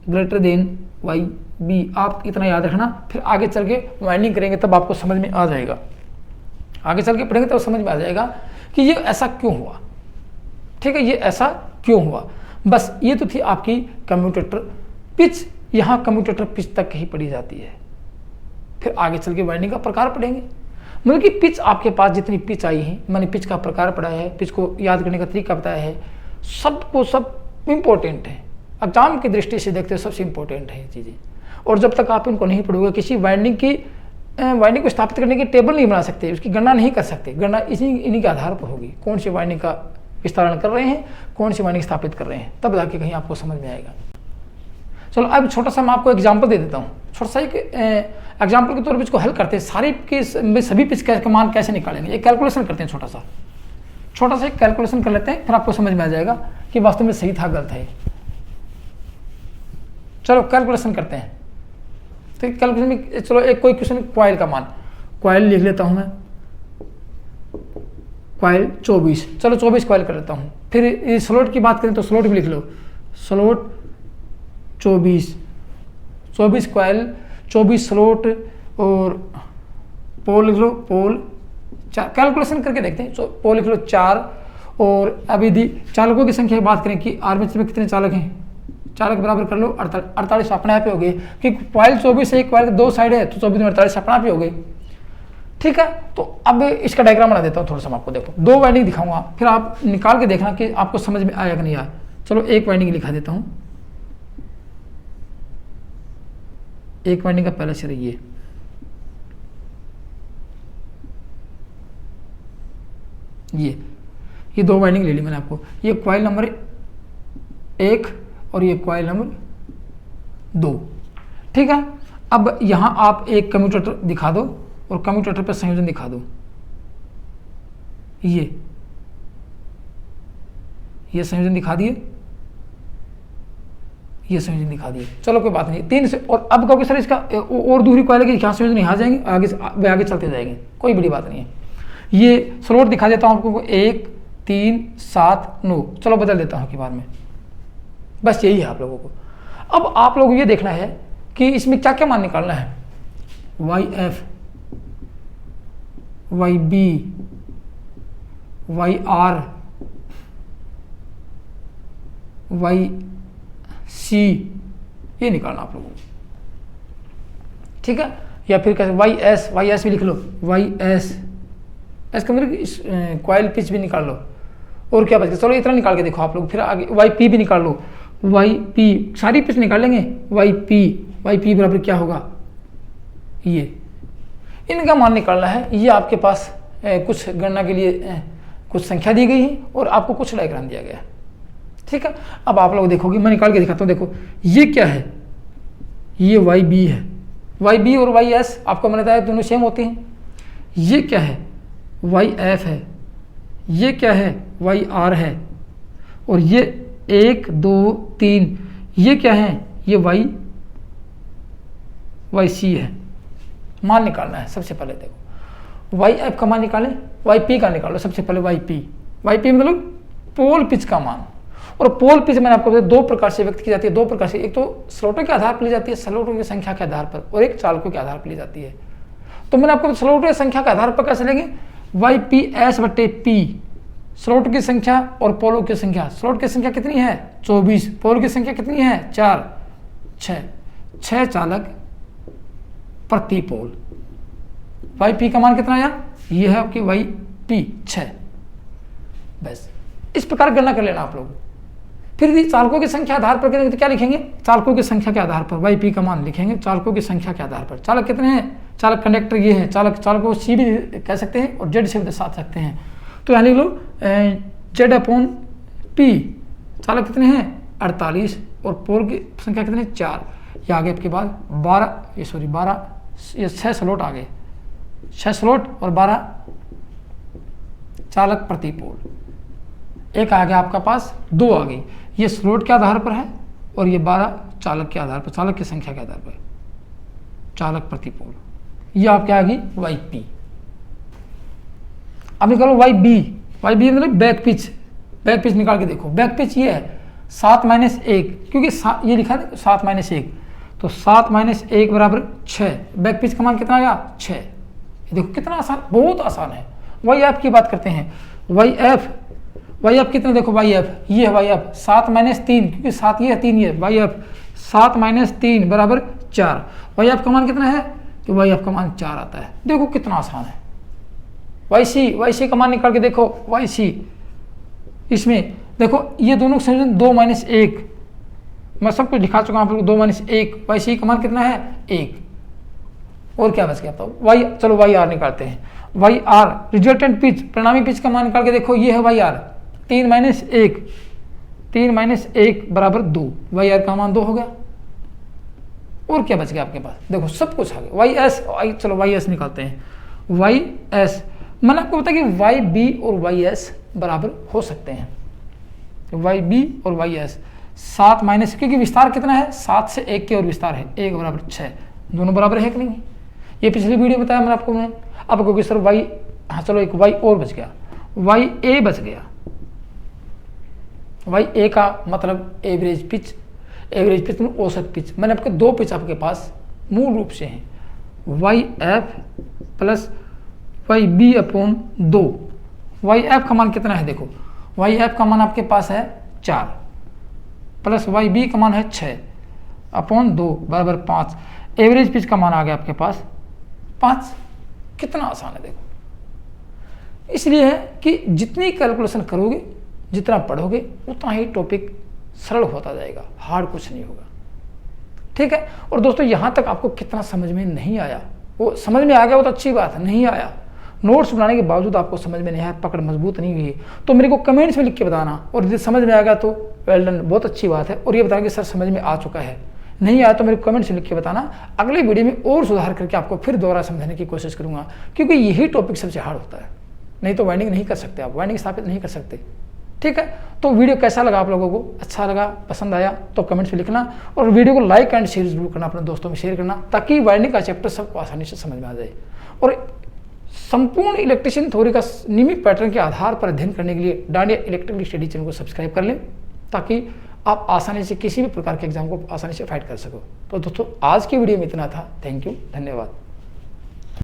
greater than Y B, आप इतना याद रखना। फिर आगे चल के वाइंडिंग करेंगे तब आपको समझ में आ जाएगा, आगे चल के पढ़ेंगे तब समझ में आ जाएगा कि ये ऐसा क्यों हुआ, ठीक है, ये ऐसा क्यों हुआ। बस ये तो थी आपकी कम्यूटेटर पिच, यहाँ कम्यूटेटर पिच तक ही पढ़ी जाती है। फिर आगे चल के वाइंडिंग का प्रकार पढ़ेंगे, मतलब कि पिच आपके पास जितनी पिच आई है, मैंने पिच का प्रकार पढ़ा है, पिच को याद करने का तरीका बताया है, सबको सब इम्पोर्टेंट है, एग्जाम की दृष्टि से देखते हो सबसे इम्पोर्टेंट है ये चीज़ें। और जब तक आप इनको नहीं पढ़ोगे किसी वाइंडिंग को स्थापित करने की टेबल नहीं बना सकते, उसकी गणना नहीं कर सकते। गणना इन्हीं के आधार पर होगी, कौन सी वाइंडिंग का विस्तारण कर रहे हैं, कौन सी वाइंडिंग स्थापित कर रहे हैं, तब जाके कहीं आपको समझ में आएगा। चलो अब छोटा सा मैं आपको एग्जाम्पल दे देता हूँ, छोटा सा एक एग्जाम्पल के तौर पर इसको हल करते हैं, सारी के सभी पिच का मान कैसे निकालेंगे, एक कैलकुलेशन करते हैं, छोटा सा एक कैलकुलेशन कर लेते हैं, फिर आपको समझ में आ जाएगा कि वास्तव में सही था गलत है। चलो कैलकुलेशन करते हैं। तो कैलकुलेशन में चलो एक कोई क्वेश्चन, कॉइल का मान, कॉइल लिख लेता हूं मैं, कॉइल 24, चलो 24 कॉइल कर लेता हूं। फिर स्लॉट की बात करें तो स्लॉट भी लिख लो, स्लॉट 24 कॉइल, 24 स्लॉट और पोल लिख लो, पोल 4, कैलकुलेशन करके देखते हैं। पोल लिख लो 4, और अब यदि चालकों की संख्या की बात करें कि आर्मेचर में कितने चालक हैं, चालक बराबर कर लो 48 अपने आप ही हो गए, क्योंकि कॉइल 24 है, एक कॉइल 2 साइड है, तो 24 में 48 अपने आप ही हो गए, ठीक है। तो अब इसका डायग्राम बना देता हूँ थोड़ा सा मैं आपको, देखो 2 वाइंडिंग दिखाऊंगा, फिर आप निकाल के देखना कि आपको समझ में आया कि नहीं आया। चलो एक वाइंडिंग लिखा देता हूँ, एक वाइंडिंग का पहला सिरा ये 2 वाइंडिंग ले ली मैंने आपको, ये कॉइल नंबर 1 और ये कॉइल नंबर 2, ठीक है। अब यहां आप एक कम्यूटेटर दिखा दो और कम्यूटेटर पर संयोजन दिखा दो, ये संयोजन दिखा दिए, ये संयोजन दिखा दिए, चलो कोई बात नहीं। 3 से, और अब कहोगे सर इसका और दूसरी कॉइल की क्या संयोजन यहाँ जाएंगे, आगे चलते जाएंगे, कोई बड़ी बात नहीं है। ये स्लॉट दिखा देता हूं आपको, 1 3 7 9, चलो बदल देता हूं की बार में, बस यही है आप लोगों को। अब आप लोगों को ये देखना है कि इसमें क्या क्या मान निकालना है, Y F, Y B, Y R, Y C, ये निकालना आप लोगों को, ठीक है। या फिर कैसे वाई एस भी लिख लो, वाई एस के अंदर कॉइल पिच भी निकाल लो, और क्या बचेगा, चलो इतना निकाल के देखो आप लोग। फिर आगे वाई पी भी निकाल लो, वाई पी, सारी पिच निकाल लेंगे, वाई पी बराबर क्या होगा, ये इनका मान निकालना है। ये आपके पास कुछ गणना के लिए कुछ संख्या दी गई है और आपको कुछ डायग्राम दिया गया है, ठीक है। अब आप लोग देखोगे, मैं निकाल के दिखाता हूँ। देखो ये क्या है, ये वाई बी है, वाई बी और वाई एस आपको मैंने बताया दोनों सेम होती हैं। ये क्या है, वाई एफ है, ये क्या है, वाई आर है, और ये 1 2 3 ये क्या है, ये वाई सी है। मान निकालना है सबसे पहले। देखो वाई एफ का मान निकालें, वाई पी का निकालो सबसे पहले। वाई पी मतलब पोल पिच का मान। और पोल पिच मैंने आपको बताया 2 प्रकार से व्यक्त की जाती है, 2 प्रकार से। एक तो स्लॉटों के आधार पर ली जाती है, स्लॉटों की संख्या के आधार पर, और एक चालकों के आधार पर ली जाती है। तो मैंने आपको स्लॉटों की संख्या के आधार पर कैसे लेंगे, वाई पी एस बटे पी, स्लॉट की संख्या और पोलों की संख्या। स्लॉट की संख्या कितनी है 24, पोल की संख्या कितनी है 4, 6 चालक प्रति पोल। वाई पी का मान कितना आया, ये है आपकी वाई पी 6। बस इस प्रकार गणना कर लेना आप लोग। फिर यदि चालकों की संख्या आधार पर करेंगे तो क्या लिखेंगे, चालकों की संख्या के आधार पर वाई पी का मान लिखेंगे, चालकों की संख्या के आधार पर। चालक कितने हैं, चालक कंडक्टर ये हैं, चालक को सी भी कह सकते हैं और जेड से भी दर्शा सकते हैं। तो यहाँ लिख लो जेड अपॉन पी, चालक कितने हैं 48, और पोल की संख्या कितने 4। ये आगे आपके बाद 12 ये 6 स्लॉट आ गए, 6 स्लॉट और 12 चालक प्रति पोल। एक आ गया आपका पास, 2 आ गई, ये स्लॉट के आधार पर है और ये 12 चालक के आधार पर, चालक की संख्या के आधार पर, चालक प्रति पोल। ये आपके आ गई वाई पी। अब निकालो वाई बी मतलब बैक पिच निकाल के देखो। बैक पिच ये है 7 - 1, क्योंकि ये लिखा है 7 - 1, तो 7 - 1 बराबर 6। बैक पिच का मान कितना आया 6। देखो कितना आसान, बहुत आसान है। वाई एफ की बात करते हैं, वाई एफ कितना, देखो वाई एफ ये है, वाई एफ 7 - 3, क्योंकि 7 ये है 3 ये, वाई एफ 7 - 3 बराबर 4। वाई एफ का मान कितना है, तो वाई एफ का मान 4 आता है। देखो कितना आसान है। वाई सी का मान निकाल के देखो, वाई सी इसमें देखो ये दोनों संयोजन 2 - 1, मैं सब कुछ दिखा चुका हूँ आप लोग। 2 - 1, वाई सी का मान कितना है 1, और क्या बच गया तो वाई। चलो वाई आर निकालते हैं। वाई आर रिजल्टेंट पिच, परिणामी पिच का मान निकाल के देखो, ये है वाई आर 3 - 1 बराबर 2। वाई आर का मान 2 हो गया, और क्या बच गया आपके पास, देखो सब कुछ आ गया। वाई एस, चलो वाई एस निकालते हैं। वाई एस मैंने आपको बताया कि वाई बी और वाई एस बराबर हो सकते हैं। वाई बी और वाई एस 7 - क्योंकि विस्तार कितना है 7 से 1 की ओर विस्तार है, 1 बराबर 6, दोनों बराबर है कि नहीं। ये पिछली वीडियो बताया मैंने आपको। अब क्योंकि सर वाई, हाँ चलो एक वाई और बच गया, वाई ए बच गया। वाई ए का मतलब एवरेज पिच में औसत पिच। मैंने आपके 2 पिच आपके पास मूल रूप से हैं, Y F plus Y B upon 2। Y F का मान कितना है, देखो वाई एफ का मान आपके पास है 4 प्लस वाई बी का मान है 6 अपॉन 2 बराबर 5। एवरेज पिच का मान आ गया आपके पास 5। कितना आसान है देखो। इसलिए है कि जितनी कैलकुलेशन करोगे, जितना पढ़ोगे, उतना ही टॉपिक सरल होता जाएगा, हार्ड कुछ नहीं होगा। ठीक है। और दोस्तों यहाँ तक आपको कितना समझ में नहीं आया, वो समझ में आ गया वो तो अच्छी बात है, नहीं आया, नोट्स बनाने के बावजूद आपको समझ में नहीं आया, पकड़ मजबूत नहीं हुई, तो मेरे को कमेंट्स में लिख के बताना। और यदि समझ में आ गया तो वेल डन, बहुत अच्छी बात है। और ये बताना कि सर समझ में आ चुका है, नहीं आया तो मेरे कमेंट्स में लिख के बताना। अगले वीडियो में और सुधार करके आपको फिर दोबारा समझाने की कोशिश करूंगा, क्योंकि यही टॉपिक सबसे हार्ड होता है। नहीं तो वाइंडिंग नहीं कर सकते आप, वाइंडिंग स्थापित नहीं कर सकते। ठीक है। तो वीडियो कैसा लगा आप लोगों को, अच्छा लगा, पसंद आया तो कमेंट्स में लिखना, और वीडियो को लाइक एंड शेयर जरूर करना, अपने दोस्तों में शेयर करना, ताकि वाइंडिंग का चैप्टर सबको आसानी से समझ में आ जाए। और संपूर्ण इलेक्ट्रिशियन थ्योरी का नियमित पैटर्न के आधार पर अध्ययन करने के लिए डांडिया इलेक्ट्रिकल स्टडी चैनल को सब्सक्राइब कर लें, ताकि आप आसानी से किसी भी प्रकार के एग्जाम को आसानी से फाइट कर सको। तो दोस्तों आज की वीडियो में इतना था। थैंक यू, धन्यवाद।